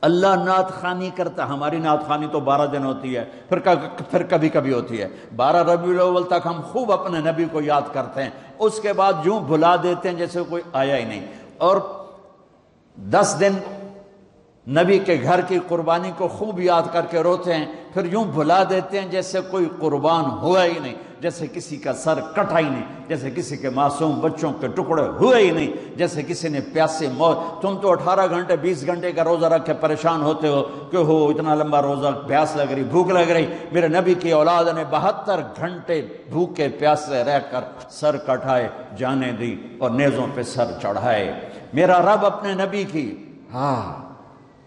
اللہ نعت خوانی کرتا ہے، ہماری نعت خوانی تو 12 دن ہوتی ہے، پھر کبھی کبھی ہوتی ہے۔ 12 ربیع الاول تک ہم خوب اپنے نبی کو یاد کرتے ہیں، اس کے بعد یوں بھلا دیتے ہیں جیسے کوئی آیا ہی نہیں، اور 10 دن نبی کے گھر کی قربانی کو خوب یاد کر کے روتے ہیں، پھر یوں بھلا دیتے ہیں جیسے کوئی قربان ہوا ہی نہیں، جیسے کسی کا سر کٹا ہی نہیں، جیسے کسی کے معصوم بچوں کے ٹکڑے ہوئے ہی نہیں، جیسے کسی نے پیاسے موت۔ تم تو 18 گھنٹے 20 گھنٹے کا روزہ رکھ کے پریشان ہوتے ہو کہ ہو اتنا لمبا روزہ، پیاس لگ رہی، بھوک لگ رہی۔ میرے نبی کی اولاد نے 72 گھنٹے بھوکے پیاسے رہ کر سر کٹائے، جانے دی اور نیزوں پہ سر چڑھائے۔ میرا رب اپنے نبی کی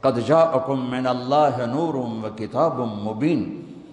قد جاءکم من اللہ نور وکتاب مبین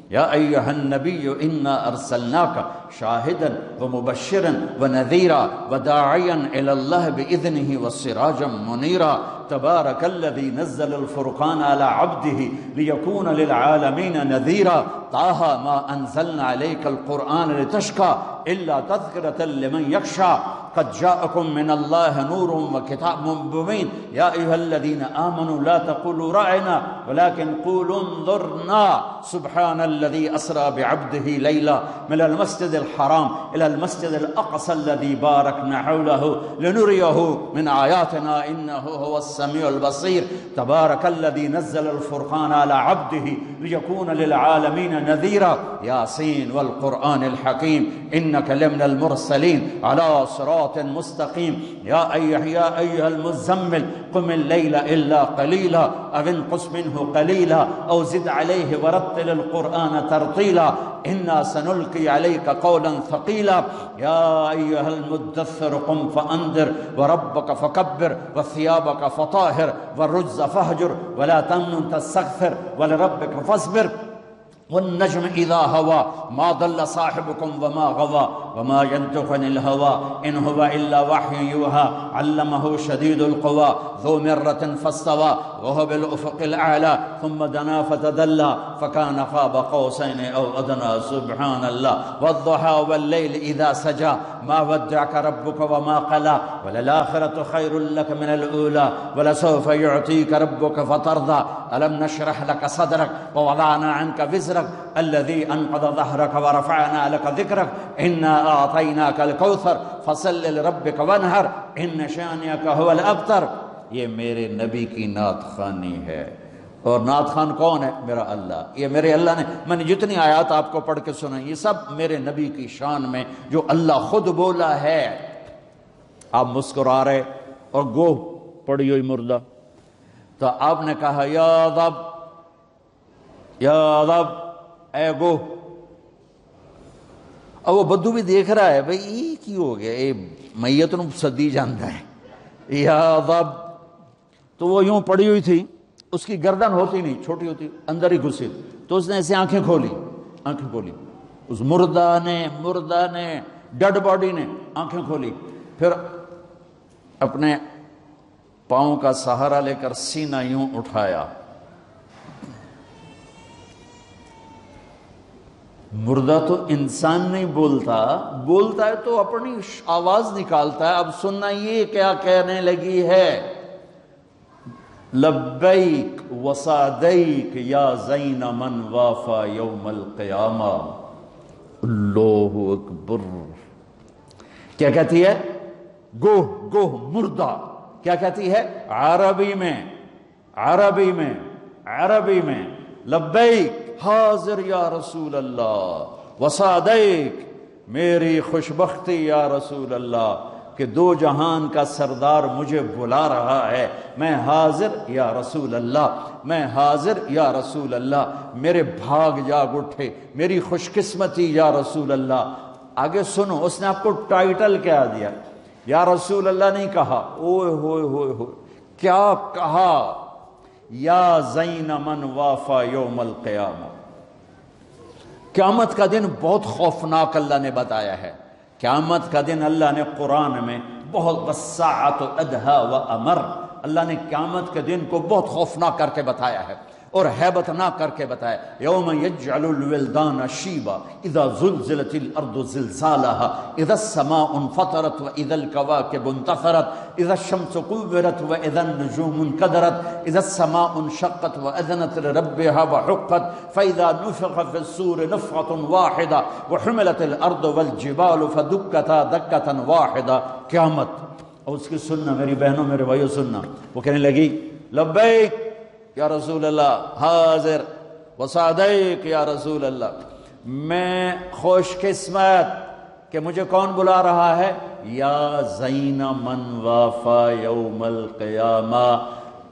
یا ایہا النبی انا ارسلناک شاہدا ومبشرا ونذیرا وداعیا الی اللہ باذنہ وسراجا منیرا تبارک الذی نزل الفرقان على عبده لیکون للعالمین نذیرا طه ما انزلنا علیک القرآن لتشقى الا تذکرة لمن یخشى قد جاءكم من الله نور وكتاب مبين يا أيها الذين آمنوا لا تقولوا رأينا ولكن قولوا انظرنا سبحان الذي أسرى بعبده ليلا من المسجد الحرام إلى المسجد الأقصى الذي باركنا حوله لنريه من آياتنا إنه هو السميع البصير تبارك الذي نزل الفرقان على عبده ليكون للعالمين نذيرا ياسين والقرآن الحكيم إنك لمن المرسلين على صراط مستقيم يا أيها المزمل قم الليل إلا قليلا أو انقص منه قليلا أو زد عليه ورتل القرآن ترتيلا إنا سنلقي عليك قولا ثقيلا يا أيها المدثر قم فأنذر وربك فكبر وثيابك فطاهر والرجز فاهجر ولا تمنن تستكثر ولربك فاصبر والنجم إذا هوى ما ضل صاحبكم وما غوى وما ينطق عن الهوى إن هو إلا وحي يوحى علمه شديد القوى ذو مرة فاستوى وهو بالأفق الأعلى ثم دنا فتدلى فكان قاب قوسين أو أدنى سبحان الله والضحى والليل إذا سجى ما ودعك ربك وما قلى وللآخرة خير لك من الأولى ولسوف يعطيك ربك فترضى ألم نشرح لك صدرك ووضعنا عنك وزرك الذي أنقض ظهرك ورفعنا لك ذكرك إنا أعطيناك الكوثر فصل لربك وانحر إن شانئك هو الأبتر۔ یہ میرے نبی کی نعت خوانی ہے، اور نعت خوان کون ہے؟ میرا اللہ۔ یہ میرے اللہ نے، میں نے جتنی آیات آپ کو پڑھ کے سنائی یہ سب میرے نبی کی شان میں جو اللہ خود بولا ہے۔ آپ مسکرا رہے اور گوہ پڑی ہوئی مردہ، تو آپ نے کہا یا رب یا رب اے گوہ، اب وہ بدو بھی دیکھ رہا ہے بھئی یہ کی ہو گیا، اے میت نو صدی جانتا ہے یا رب، تو وہ یوں پڑی ہوئی تھی، اس کی گردن ہوتی نہیں، چھوٹی ہوتی، اندر ہی گھسی، تو اس نے ایسے آنکھیں کھولی اس مردہ نے ڈیڈ باڈی نے آنکھیں کھولی، پھر اپنے پاؤں کا سہارا لے کر سینہ یوں اٹھایا۔ مردہ تو انسان نہیں بولتا ہے تو اپنی آواز نکالتا ہے، اب سننا یہ کیا کہنے لگی ہے۔ لبیک وصادیک یا زین من وافا یوم القیامہ۔ اللہ اکبر۔ کیا کہتی ہے؟ گوہ گوہ مردہ کیا کہتی ہے؟ عربی میں لبیک حاضر یا رسول اللہ، وصادیک میری خوشبختی یا رسول اللہ کہ دو جہان کا سردار مجھے بلا رہا ہے، میں حاضر یا رسول اللہ، میں حاضر یا رسول اللہ، میرے بھاگ جاگ اٹھے، میری خوش قسمتی یا رسول اللہ۔ آگے سنو، اس نے آپ کو ٹائٹل کیا دیا؟ یا رسول اللہ نہیں کہا، اوئے ہوئے ہوئے ہوئے، کیا کہا؟ یا زین من وافا یوم القیامہ۔ قیامت کا دن بہت خوفناک اللہ نے بتایا ہے۔ قیامت کا دن اللہ نے قرآن میں بہت والساعۃ ادہا وامر، اللہ نے قیامت کے دن کو بہت خوفناک کر کے بتایا ہے اور ہیبت ناک کر کے بتایا۔ یوم یجعل الولدان شیبا اذا زلزلت الارض زلزالها اذا السماء انفطرت واذا الكواكب انتثرت اذا الشمس كورت واذا النجوم انكدرت اذا السماء انشقت واذنت لربها وحقت فاذا نفخ في الصور نفخة واحدة وحملت الارض والجبال فدكتا دكة واحدة۔ قیامت، اور اس کی سننا میری بہنوں میرے بھائیوں سننا، وہ کہنے لگی لبیک یا رسول اللہ، حاضر، وصادیق یا رسول اللہ، میں خوش قسمت کہ مجھے کون بلا رہا ہے؟ یا زین من وافا یوم القیامہ۔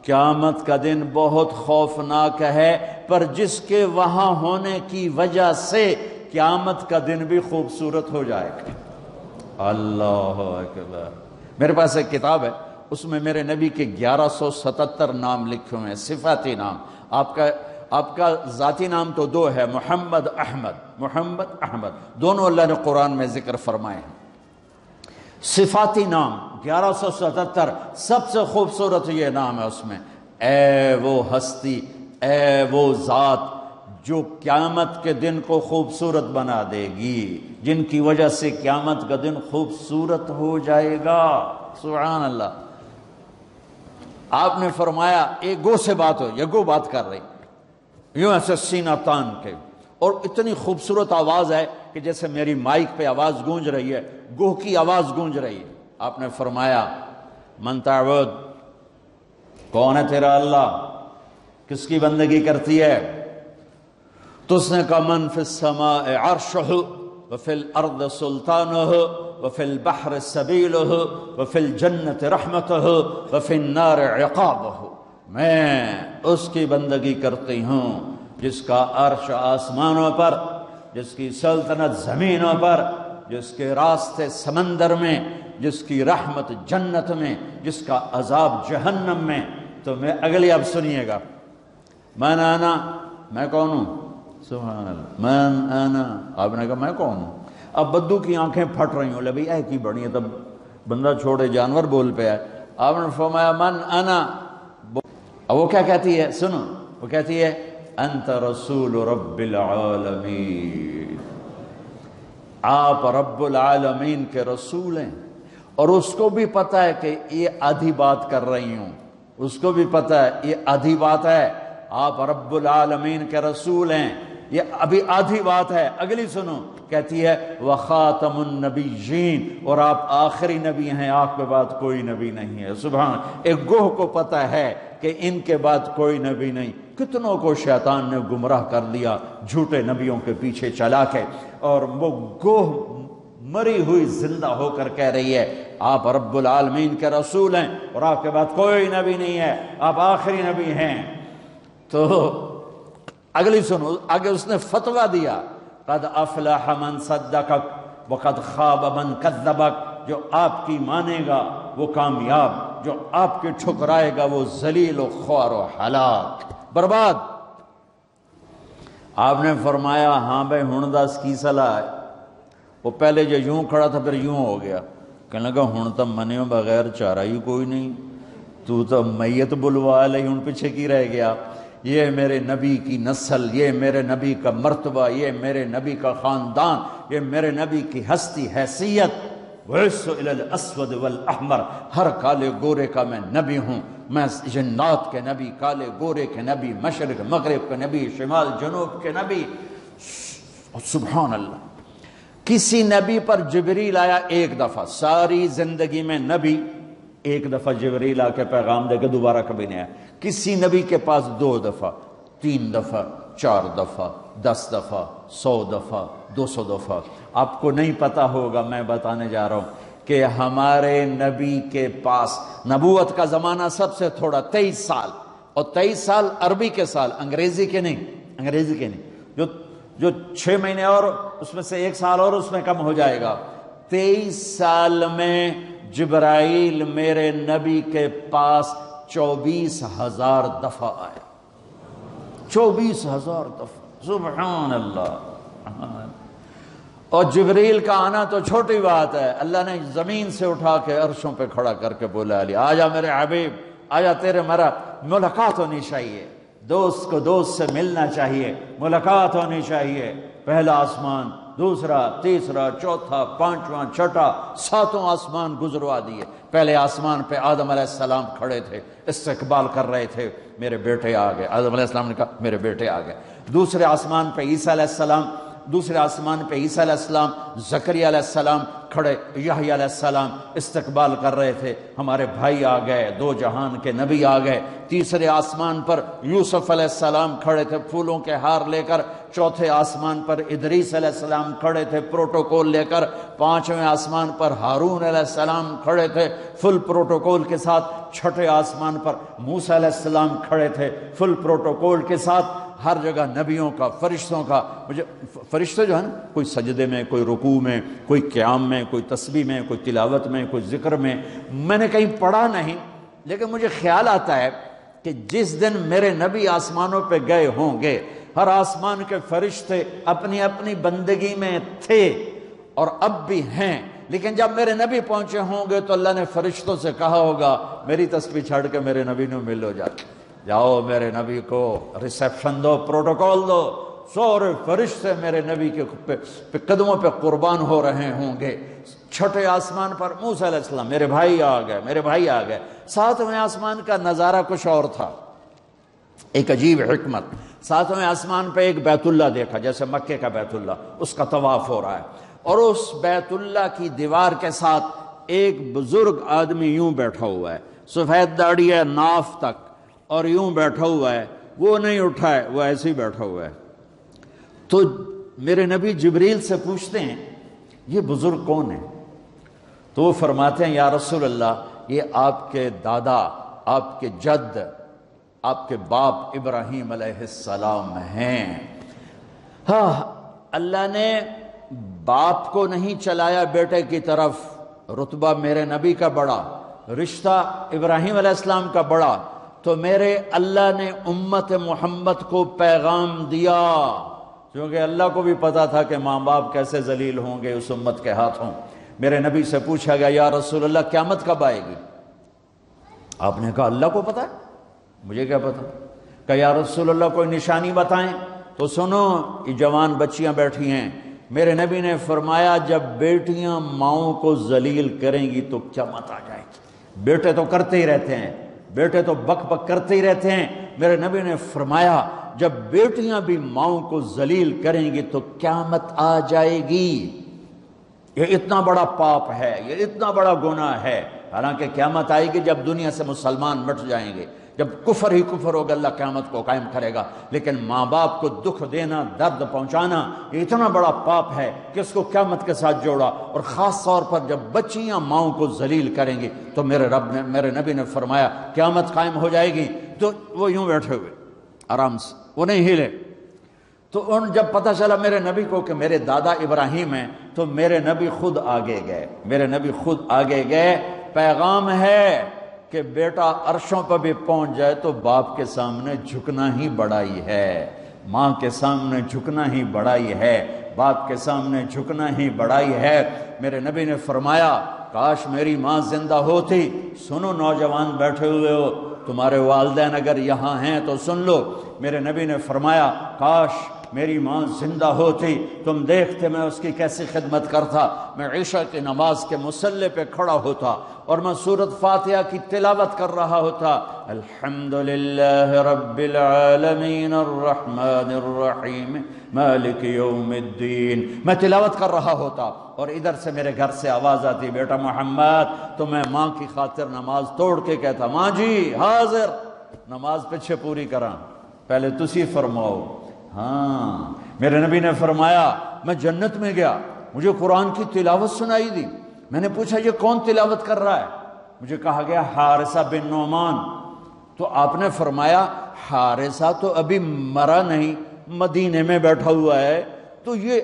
قیامت کا دن بہت خوفناک ہے، پر جس کے وہاں ہونے کی وجہ سے قیامت کا دن بھی خوبصورت ہو جائے گا۔ اللہ اکبر۔ میرے پاس ایک کتاب ہے، اس میں میرے نبی کے 1177 نام لکھے ہوئے ہیں، صفاتی نام۔ آپ کا ذاتی نام تو دو ہے، محمد احمد، دونوں اللہ نے قرآن میں ذکر فرمائے ہیں۔ صفاتی نام 1177، سب سے خوبصورت یہ نام ہے اس میں۔ اے وہ ہستی، اے وہ ذات جو قیامت کے دن کو خوبصورت بنا دے گی، جن کی وجہ سے قیامت کا دن خوبصورت ہو جائے گا۔ سبحان اللہ۔ آپ نے فرمایا ایک گو سے بات ہو، یہ گو بات کر رہی، یوں ایسے سینہ تان کے، اور اتنی خوبصورت آواز ہے کہ جیسے میری مائک پہ آواز گونج رہی ہے، گوہ کی آواز گونج رہی ہے۔ آپ نے فرمایا من تعبد، کون ہے تیرا اللہ، کس کی بندگی کرتی ہے؟ تو اس نے کہا من فی السماء عرشہ وفی الارض سلطانہ وفی البحر سبیلہ وفی الجنت رحمتہ وفی النار عقابہ، میں اس کی بندگی کرتی ہوں جس کا عرش آسمانوں پر، جس کی سلطنت زمینوں پر، جس کے راستے سمندر میں، جس کی رحمت جنت میں، جس کا عذاب جہنم میں۔ تو میں اگلی اب سنیے گا، من انا، میں کون ہوں؟ سبحان اللہ، من انا، آپ نے کہا میں کون ہوں؟ اب بدو کی آنکھیں پھٹ رہی ہوں، لے بھئی اے کی بڑی ہے، تب بندہ چھوڑے جانور بول پہ ہے۔ آپ نے فرمایا من انا، اب وہ کیا کہتی ہے؟ سنو، وہ کہتی ہے انت رسول رب العالمین، آپ رب العالمین کے رسول ہیں، اور اس کو بھی پتہ ہے کہ یہ آدھی بات کر رہی ہوں، اس کو بھی پتہ ہے یہ آدھی بات ہے، آپ رب العالمین کے رسول ہیں، یہ ابھی آدھی بات ہے۔ اگلی سنو، کہتی ہے وخاتم النبیین، اور آپ آخری نبی ہیں، آپ کے بعد کوئی نبی نہیں ہے۔ سبحان، ایک گوہ کو پتہ ہے کہ ان کے بعد کوئی نبی نہیں۔ کتنوں کو شیطان نے گمراہ کر دیا جھوٹے نبیوں کے پیچھے چلا کے، اور وہ گوہ مری ہوئی زندہ ہو کر کہہ رہی ہے آپ رب العالمین کے رسول ہیں اور آپ کے بعد کوئی نبی نہیں ہے، آپ آخری نبی ہیں۔ تو اگلی سنو، آگے اس نے فتویٰ دیا قد افلح من صدقک وقد خواب من کذبک، جو آپ کی مانے گا وہ کامیاب، جو آپ کی ٹھکرائے گا وہ ذلیل و خوار و ہلاک، برباد۔ آپ نے فرمایا ہاں بھائی ہن دس کی صلاح ہے؟ وہ پہلے جو یوں کھڑا تھا پھر یوں ہو گیا، کہنے لگا ہن تو منیوں بغیر چارہ ہی کوئی نہیں، تو میت بلوا لئی، ہن پیچھے کی رہ گیا؟ یہ میرے نبی کی نسل، یہ میرے نبی کا مرتبہ، یہ میرے نبی کا خاندان، یہ میرے نبی کی ہستی حیثیت، وَعِسُّ إِلَى الْأَسْوَدِ وَالْأَحْمَرِ، ہر کالے گورے کا میں نبی ہوں، میں جنات کے نبی، کالے گورے کے نبی، مشرق مغرب کے نبی، شمال جنوب کے نبی. سبحان اللہ. کسی نبی پر جبریل آیا ایک دفعہ، ساری زندگی میں نبی ایک دفعہ جبریل آ کے پیغام دے کے دوبارہ کبھی نہیں آیا. کسی نبی کے پاس 2 دفعہ، 3 دفعہ، 4 دفعہ، 10 دفعہ، 100 دفعہ، 200 دفعہ. آپ کو نہیں پتا ہوگا، میں بتانے جا رہا ہوں کہ ہمارے نبی کے پاس نبوت کا زمانہ سب سے تھوڑا 23 سال، اور 23 سال عربی کے سال، انگریزی کے نہیں. جو 6 مہینے اور اس میں سے 1 سال اور اس میں کم ہو جائے گا. 23 سال میں جبرائیل میرے نبی کے پاس 24,000 دفعہ آیا. 24,000 دفعہ. سبحان اللہ. اور جبریل کا آنا تو چھوٹی بات ہے، اللہ نے زمین سے اٹھا کے عرشوں پہ کھڑا کر کے بولا علی آجا میرے حبیب، آجا تیرے میرا ملاقات ہونی چاہیے، دوست کو دوست سے ملنا چاہیے، ملاقات ہونی چاہیے. پہلا آسمان، دوسرا، تیسرا، چوتھا، پانچواں، چھٹا، 7 آسمان گزروا دیے. پہلے آسمان پہ آدم علیہ السلام کھڑے تھے، استقبال کر رہے تھے، میرے بیٹے آ گئے. آدم علیہ السلام نے کہا میرے بیٹے آ گئے. دوسرے آسمان پہ عیسیٰ علیہ السلام، زکریا علیہ السلام کھڑے، یحییٰ علیہ السلام استقبال کر رہے تھے، ہمارے بھائی آ گئے، 2 جہان کے نبی آ گئے. تیسرے آسمان پر یوسف علیہ السلام کھڑے تھے پھولوں کے ہار لے کر. چوتھے آسمان پر ادریس علیہ السلام کھڑے تھے پروٹوکول لے کر. 5ویں آسمان پر ہارون علیہ السلام کھڑے تھے فل پروٹوکول کے ساتھ. چھٹے آسمان پر موسیٰ علیہ السلام کھڑے تھے فل پروٹوکول کے ساتھ. ہر جگہ نبیوں کا، فرشتوں کا. مجھے فرشتے جو ہے نا، کوئی سجدے میں، کوئی رکوع میں، کوئی قیام میں، کوئی تسبیح میں، کوئی تلاوت میں، کوئی ذکر میں نے کہیں پڑھا نہیں، لیکن مجھے خیال آتا ہے کہ جس دن میرے نبی آسمانوں پہ گئے ہوں گے، ہر آسمان کے فرشتے اپنی اپنی بندگی میں تھے اور اب بھی ہیں، لیکن جب میرے نبی پہنچے ہوں گے تو اللہ نے فرشتوں سے کہا ہوگا میری تسبیح چھڑ کے میرے نبی نے ملو جاؤ میرے نبی کو ریسیپشن دو، پروٹوکول دو. سورے فرشتے میرے نبی کے قدموں پہ قربان ہو رہے ہوں گے. چھٹے آسمان پر موسیٰ علیہ السلام، میرے بھائی آ گئے. 7ویں آسمان کا نظارہ کچھ اور تھا، ایک عجیب حکمت. 7ویں آسمان پہ ایک بیت اللہ دیکھا، جیسے مکے کا بیت اللہ، اس کا طواف ہو رہا ہے، اور اس بیت اللہ کی دیوار کے ساتھ ایک بزرگ آدمی یوں بیٹھا ہوا ہے، سفید داڑھی ہے ناف تک، اور یوں بیٹھا ہوا ہے، وہ نہیں اٹھا ہے، وہ ایسے ہی بیٹھا ہوا ہے. تو میرے نبی جبریل سے پوچھتے ہیں یہ بزرگ کون ہے؟ تو وہ فرماتے ہیں یا رسول اللہ یہ آپ کے دادا، آپ کے جد، آپ کے باپ ابراہیم علیہ السلام ہیں. ہاں، اللہ نے باپ کو نہیں چلایا بیٹے کی طرف، رتبہ میرے نبی کا بڑا، رشتہ ابراہیم علیہ السلام کا بڑا، تو میرے اللہ نے امت محمد کو پیغام دیا، کیونکہ اللہ کو بھی پتا تھا کہ ماں باپ کیسے ذلیل ہوں گے اس امت کے ہاتھوں. میرے نبی سے پوچھا گیا یا رسول اللہ قیامت کب آئے گی؟ آپ نے کہا اللہ کو پتا ہے، مجھے کیا پتا. کہ یا رسول اللہ کوئی نشانی بتائیں. تو سنو، یہ جوان بچیاں بیٹھی ہیں، میرے نبی نے فرمایا جب بیٹیاں ماؤں کو ذلیل کریں گی تو قیامت آ جائے گی. بیٹے تو کرتے ہی رہتے ہیں، بیٹے تو بک بک کرتے ہی رہتے ہیں. میرے نبی نے فرمایا جب بیٹیاں بھی ماؤں کو ذلیل کریں گی تو قیامت آ جائے گی. یہ اتنا بڑا پاپ ہے، یہ اتنا بڑا گناہ ہے. حالانکہ قیامت آئے گی جب دنیا سے مسلمان مٹ جائیں گے، جب کفر ہی کفر ہوگا، اللہ قیامت کو قائم کرے گا. لیکن ماں باپ کو دکھ دینا، درد پہنچانا، یہ اتنا بڑا پاپ ہے کہ اس کو قیامت کے ساتھ جوڑا. اور خاص طور پر جب بچیاں ماؤں کو ذلیل کریں گی تو میرے نبی نے فرمایا قیامت قائم ہو جائے گی. تو وہ یوں بیٹھے ہوئے آرام سے، وہ نہیں ہلے. تو جب پتہ چلا میرے نبی کو کہ میرے دادا ابراہیم ہیں، تو میرے نبی خود آگے گئے. پیغام ہے کہ بیٹا عرشوں پر بھی پہنچ جائے تو باپ کے سامنے جھکنا ہی بڑائی ہے، ماں کے سامنے جھکنا ہی بڑائی ہے، باپ کے سامنے جھکنا ہی بڑائی ہے. میرے نبی نے فرمایا کاش میری ماں زندہ ہوتی. سنو نوجوان بیٹھے ہوئے ہو، تمہارے والدین اگر یہاں ہیں تو سن لو. میرے نبی نے فرمایا کاش میری ماں زندہ ہوتی تم دیکھتے میں اس کی کیسی خدمت کرتا، میں عشاء کی نماز کے مصلی پہ کھڑا ہوتا اور میں سورۃ فاتحہ کی تلاوت کر رہا ہوتا، الحمدللہ رب العالمین الرحمن الرحیم مالک یوم الدین، میں تلاوت کر رہا ہوتا اور ادھر سے میرے گھر سے آواز آتی، بیٹا محمد، تو میں ماں کی خاطر نماز توڑ کے کہتا، ماں جی حاضر، نماز پیچھے پوری کراں، پہلے تسی فرماؤ۔ ہاں، میرے نبی نے فرمایا میں جنت میں گیا، مجھے قرآن کی تلاوت سنائی دی، میں نے پوچھا یہ کون تلاوت کر رہا ہے؟ مجھے کہا گیا حارثہ بن نعمان۔ تو آپ نے فرمایا حارثہ تو ابھی مرا نہیں، مدینے میں بیٹھا ہوا ہے، تو یہ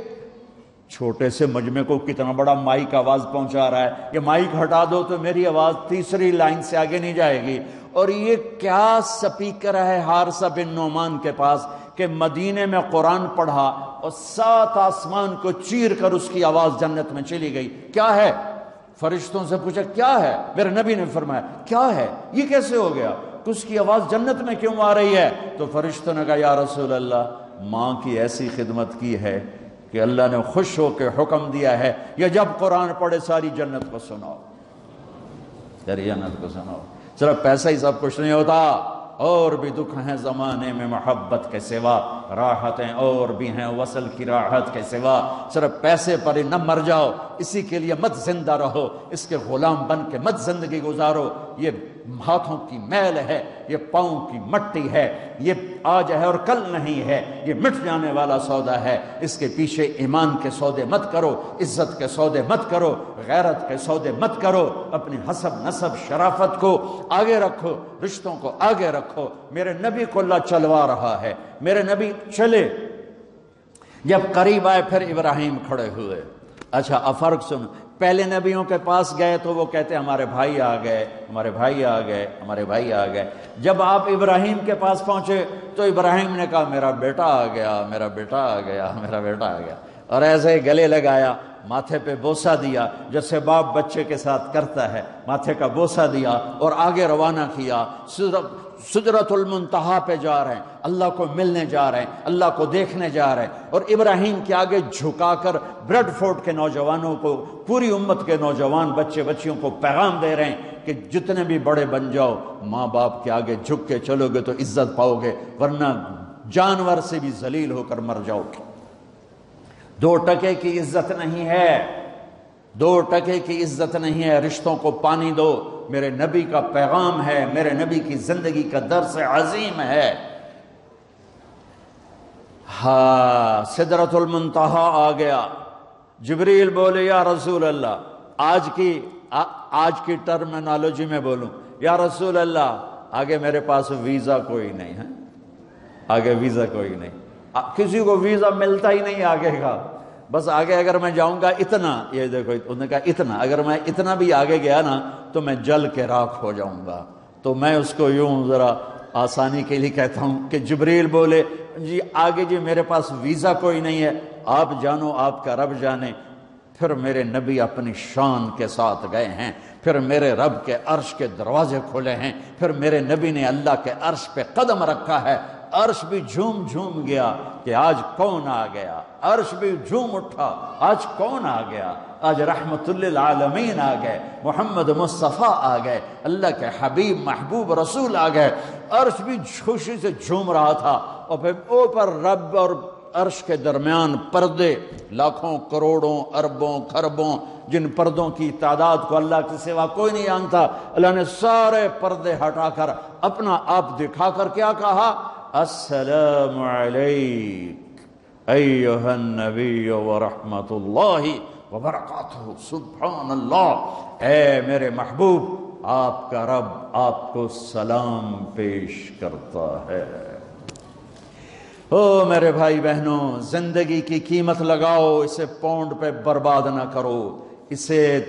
چھوٹے سے مجمع کو کتنا بڑا مائک آواز پہنچا رہا ہے، یہ مائک ہٹا دو تو میری آواز تیسری لائن سے آگے نہیں جائے گی، اور یہ کیا سپیکر ہے حارثہ بن نعمان کے پاس کہ مدینے میں قرآن پڑھا اور 7 آسمان کو چیر کر اس کی آواز جنت میں چلی گئی، کیا ہے؟ فرشتوں سے پوچھا کیا ہے؟ میرے نبی نے فرمایا کیا ہے، یہ کیسے ہو گیا، اس کی آواز جنت میں کیوں آ رہی ہے؟ تو فرشتوں نے کہا یا رسول اللہ، ماں کی ایسی خدمت کی ہے کہ اللہ نے خوش ہو کے حکم دیا ہے یا جب قرآن پڑھے ساری جنت کو سناؤ، ساری جنت کو سناؤ۔ صرف پیسہ ہی سب کچھ نہیں ہوتا، اور بھی دکھ ہیں زمانے میں محبت کے سوا، راحتیں اور بھی ہیں وصل کی راحت کے سوا، صرف پیسے پر ہی نہ مر جاؤ، اسی کے لیے مت زندہ رہو، اس کے غلام بن کے مت زندگی گزارو، یہ ہاتھوں کی میل ہے، یہ پاؤں کی مٹی ہے، یہ آج ہے اور کل نہیں ہے، یہ مٹ جانے والا سودا ہے، اس کے پیچھے ایمان کے سودے مت کرو، عزت کے سودے مت کرو، غیرت کے سودے مت کرو، اپنی حسب نسب شرافت کو آگے رکھو، رشتوں کو آگے رکھو۔ میرے نبی کو اللہ چلوا رہا ہے، میرے نبی چلے، جب قریب آئے پھر ابراہیم کھڑے ہوئے۔ اچھا اب فرق سن، پہلے نبیوں کے پاس گئے تو وہ کہتے ہمارے بھائی آ گئے، ہمارے بھائی آ گئے، ہمارے بھائی آ گئے، جب آپ ابراہیم کے پاس پہنچے تو ابراہیم نے کہا میرا بیٹا آ گیا، میرا بیٹا آ گیا، میرا بیٹا آ گیا، اور ایسے ہی گلے لگایا، ماتھے پہ بوسہ دیا جیسے باپ بچے کے ساتھ کرتا ہے، ماتھے کا بوسہ دیا اور آگے روانہ کیا۔ سدرۃ المنتہا پہ جا رہے ہیں، اللہ کو ملنے جا رہے ہیں، اللہ کو دیکھنے جا رہے ہیں، اور ابراہیم کے آگے جھکا کر بریڈ فورٹ کے نوجوانوں کو، پوری امت کے نوجوان بچے بچیوں کو پیغام دے رہے ہیں کہ جتنے بھی بڑے بن جاؤ، ماں باپ کے آگے جھک کے چلو گے تو عزت پاؤ گے، ورنہ جانور سے بھی ذلیل ہو کر مر جاؤ گے۔ 2 ٹکے کی عزت نہیں ہے، 2 ٹکے کی عزت نہیں ہے، رشتوں کو پانی دو، میرے نبی کا پیغام ہے، میرے نبی کی زندگی کا درس عظیم ہے۔ ہاں، سدرۃ المنتہا آ گیا، جبریل بولے یا رسول اللہ، آج کی ٹرمینالوجی میں بولوں، یا رسول اللہ آگے میرے پاس ویزا کوئی نہیں ہے، آگے ویزا کوئی نہیں، کسی کو ویزا ملتا ہی نہیں آگے کا، بس آگے اگر میں جاؤں گا اتنا، یہ دیکھو انہوں نے کہا اتنا، اگر میں اتنا بھی آگے گیا نا تو میں جل کے راکھ ہو جاؤں گا۔ تو میں اس کو یوں ذرا آسانی کے لیے کہتا ہوں کہ جبریل بولے جی آگے جی میرے پاس ویزا کوئی نہیں ہے، آپ جانو آپ کا رب جانے۔ پھر میرے نبی اپنی شان کے ساتھ گئے ہیں، پھر میرے رب کے عرش کے دروازے کھولے ہیں، پھر میرے نبی نے اللہ کے عرش پہ قدم رکھا ہے، عرش بھی جھوم جھوم گیا کہ آج کون آ گیا، عرش بھی جھوم اٹھا آج کون آ گیا، آج رحمت للعالمین آ گئے، محمد مصطفیٰ آ گئے، اللہ کے حبیب محبوب رسول آ گئے، عرش بھی خوشی سے جھوم رہا تھا، اور پھر اوپر رب اور عرش کے درمیان پردے، لاکھوں کروڑوں اربوں خربوں، جن پردوں کی تعداد کو اللہ کے سوا کوئی نہیں جانتا، اللہ نے سارے پردے ہٹا کر اپنا آپ دکھا کر کیا کہا، السلام علیک ایھا النبی ورحمۃ اللہ وبرکاتہ، سبحان اللہ، اے میرے محبوب آپ کا رب آپ کو سلام پیش کرتا ہے۔ او میرے بھائی بہنوں، زندگی کی قیمت لگاؤ، اسے پونڈ پہ برباد نہ کرو، اسے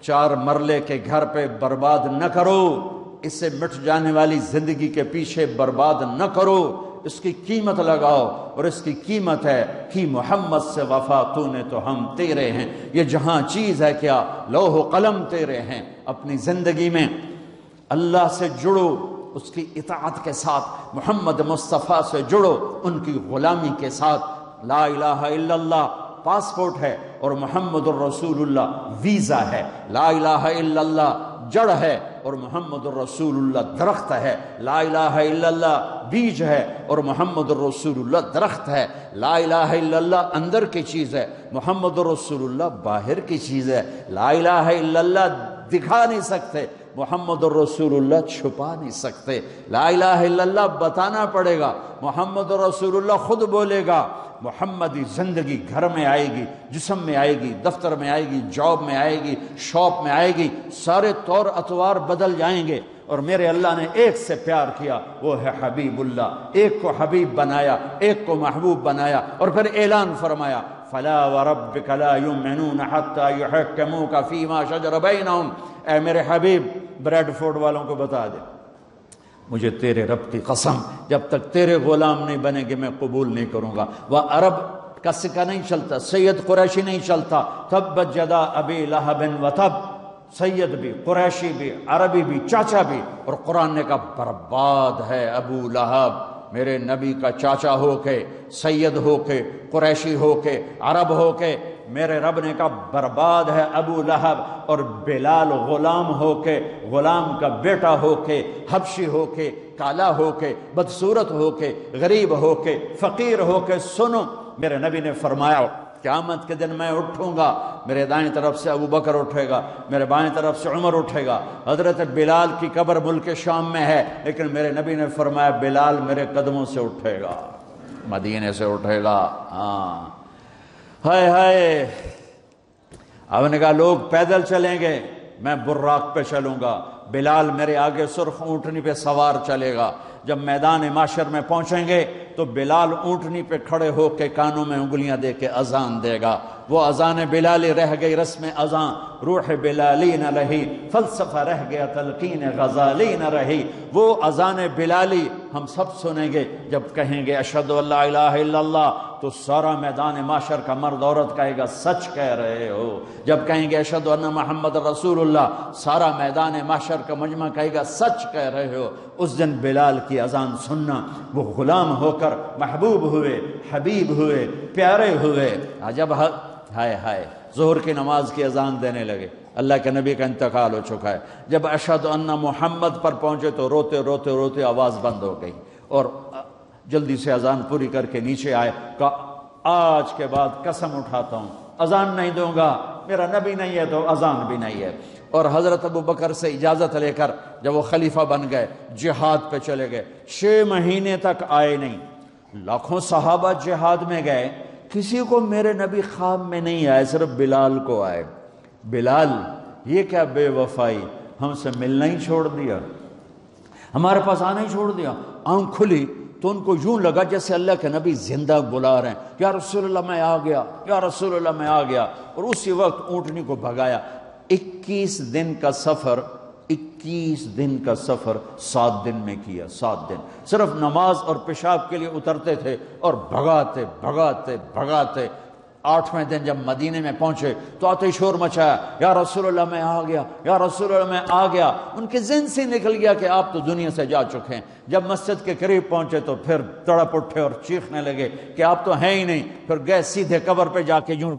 4 مرلے کے گھر پہ برباد نہ کرو، اسے مٹ جانے والی زندگی کے پیچھے برباد نہ کرو، اس کی قیمت لگاؤ، اور اس کی قیمت ہے کہ محمد سے وفا تو نے تو ہم تیرے ہیں۔ یہ جہاں چیز ہے کیا، لوح و قلم تیرے ہیں۔ اپنی زندگی میں اللہ سے جڑو، اس کی اطاعت کے ساتھ، محمد مصطفیٰ سے جڑو ان کی غلامی کے ساتھ۔ لا الہ الا اللہ پاسپورٹ ہے اور محمد الرسول اللہ ویزا ہے۔ لا الہ الا اللہ جڑ ہے اور محمد الرسول اللہ درخت ہے۔ لا الہ الا اللہ بیج ہے اور محمد الرسول اللہ درخت ہے۔ لا الہ الا اللہ اندر کی چیز ہے، محمد الرسول اللہ باہر کی چیز ہے۔ لا الہ الا اللہ دکھا نہیں سکتے، محمد الرسول اللہ چھپا نہیں سکتے۔ لا الہ الا اللہ بتانا پڑے گا، محمد الرسول اللہ خود بولے گا۔ محمدی زندگی گھر میں آئے گی، جسم میں آئے گی، دفتر میں آئے گی، جاب میں آئے گی، شاپ میں آئے گی، سارے طور اطوار بدل جائیں گے۔ اور میرے اللہ نے ایک سے پیار کیا، وہ ہے حبیب اللہ۔ ایک کو حبیب بنایا، ایک کو محبوب بنایا، اور پھر اعلان فرمایا فَلَا وَرَبِّكَ لَا يُؤْمِنُونَ حَتَّى يُحَكِّمُوكَ فِي مَا شَجَرَ بَيْنَهُمْ۔ اے میرے حبیب بریڈ فورڈ والوں کو بتا دے، مجھے تیرے رب کی قسم جب تک تیرے غلام نہیں بنے گے میں قبول نہیں کروں گا۔ وہ عرب کا سکہ نہیں چلتا، سید قریشی نہیں چلتا۔ تبت یدا ابی لہب وتب، سید بھی، قریشی بھی، عربی بھی، چاچا بھی۔ اور قرآن نے کہا برباد ہے ابو لہب، میرے نبی کا چاچا ہو کے، سید ہو کے، قریشی ہو کے، عرب ہو کے، میرے رب نے کہا برباد ہے ابو لہب۔ اور بلال غلام ہو کے، غلام کا بیٹا ہو کے، حبشی ہو کے، کالا ہو کے، بدصورت ہو کے، غریب ہو کے، فقیر ہو کے، سنو میرے نبی نے فرمایا قیامت کے دن میں اٹھوں گا، میرے دائیں طرف سے ابو بکر اٹھے گا، میرے بائیں طرف سے عمر اٹھے گا۔ حضرت بلال کی قبر ملک شام میں ہے، لیکن میرے نبی نے فرمایا بلال میرے قدموں سے اٹھے گا، مدینے سے اٹھے گا۔ ہاں ہائے ہائے، اب نے کہا لوگ پیدل چلیں گے، میں براق پہ چلوں گا، بلال میرے آگے سرخ اونٹنی پہ سوار چلے گا۔ جب میدان معاشر میں پہنچیں گے تو بلال اونٹنی پہ کھڑے ہو کے کانوں میں انگلیاں دے کے اذان دے گا۔ وہ اذان بلالی رہ گئی رسم اذان، روح بلالی نہ رہی، فلسفہ رہ گیا تلقین غزالی نہ رہی۔ وہ اذان بلالی ہم سب سنیں گے جب کہیں گے اشہد ان لا الہ الا اللہ، تو سارا میدان معاشر کا مرد عورت کہے گا سچ کہہ رہے ہو۔ جب کہیں گے اشہد ان محمد رسول اللہ، سارا میدان معاشر کا مجمع کہے گا سچ کہہ رہے ہو۔ اس دن بلال کی اذان سننا، وہ غلام ہو کر محبوب ہوئے، حبیب ہوئے، پیارے ہوئے۔ جب ہائے ہائے ظہر کی نماز کی اذان دینے لگے، اللہ کے نبی کا انتقال ہو چکا ہے، جب اشہد ان محمد پر پہنچے تو روتے روتے روتے آواز بند ہو گئی، اور جلدی سے اذان پوری کر کے نیچے آئے، کہا آج کے بعد قسم اٹھاتا ہوں اذان نہیں دوں گا، میرا نبی نہیں ہے تو اذان بھی نہیں ہے۔ اور حضرت ابو بکر سے اجازت لے کر جب وہ خلیفہ بن گئے، جہاد پہ چلے گئے، 6 مہینے تک آئے نہیں۔ لاکھوں صحابہ جہاد میں گئے، کسی کو میرے نبی خواب میں نہیں آئے، صرف بلال کو آئے۔ بلال یہ کیا بے وفائی، ہم سے ملنا ہی چھوڑ دیا، ہمارے پاس آنا ہی چھوڑ دیا۔ آنکھ کھلی تو ان کو یوں لگا جیسے اللہ کے نبی زندہ بلا رہے ہیں، یا رسول اللہ میں آ گیا، یا رسول اللہ میں آ گیا۔ اور اسی وقت اونٹنی کو بھگایا۔ 21 دن کا سفر، 21 دن کا سفر 7 دن میں کیا، 7 دن صرف نماز اور پیشاب کے لیے اترتے تھے اور بھگاتے بھگاتے بھگاتے۔ 8ویں دن جب مدینے میں پہنچے تو آتے شور مچایا، یا رسول اللہ میں آ گیا، یا رسول اللہ میں آ گیا۔ ان کے ذہن سے نکل گیا کہ آپ تو دنیا سے جا چکے ہیں۔ جب مسجد کے قریب پہنچے تو پھر تڑپ اٹھے اور چیخنے لگے کہ آپ تو ہیں ہی نہیں۔ پھر گئے سیدھے قبر پہ جا کے یوں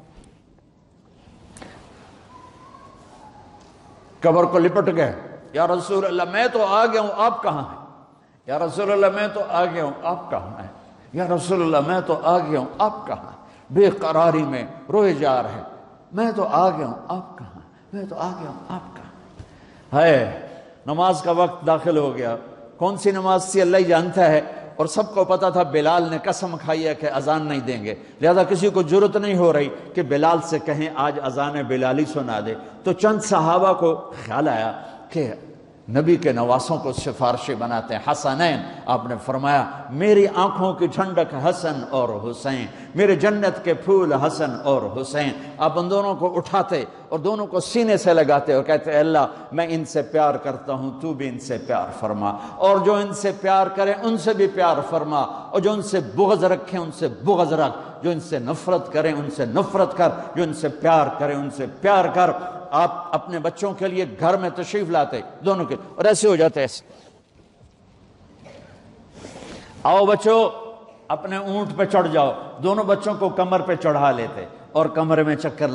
قبر کو لپٹ گئے، یا رسول اللہ میں تو آ گیا ہوں، آپ کہاں ہیں؟ یا رسول اللہ میں تو آ گیا ہوں، آپ کہاں ہیں؟ یا رسول اللہ میں تو آ گیا ہوں، آپ کہاں ہیں؟ بے قراری میں روئے جا رہے، میں تو آ گیا ہوں، آپ کہاں ہیں؟ میں تو آ گیا ہوں، آپ کہاں ہیں؟ نماز کا وقت داخل ہو گیا۔ کون سی نماز تھی اللہ ہی جانتا ہے، اور سب کو پتا تھا بلال نے قسم کھائی ہے کہ اذان نہیں دیں گے، لہذا کسی کو جرت نہیں ہو رہی کہ بلال سے کہیں آج اذان بلالی سنا دے۔ تو چند صحابہ کو خیال آیا کہ نبی کے نواسوں کو سفارشی بناتے ہیں، حسنین۔ آپ نے فرمایا میری آنکھوں کی ٹھنڈک حسن اور حسین، میرے جنت کے پھول حسن اور حسین۔ آپ ان دونوں کو اٹھاتے اور دونوں کو سینے سے لگاتے اور کہتے ہیں اللہ میں ان سے پیار کرتا ہوں، تو بھی ان سے پیار فرما، اور جو ان سے پیار کرے ان سے بھی پیار فرما، اور جو ان سے بغض رکھیں ان سے بغض رکھ، جو ان سے نفرت کریں ان سے نفرت کر، جو ان سے پیار کریں ان سے پیار کر۔ آپ اپنے بچوں کے لیے گھر میں تشریف لاتے دونوں کے، اور ایسے ہو جاتے ایسے، آؤ بچوں اپنے اونٹ پہ چڑھ جاؤ، دونوں بچوں کو کمر پہ چڑھا لیتے اور کمرے میں چکر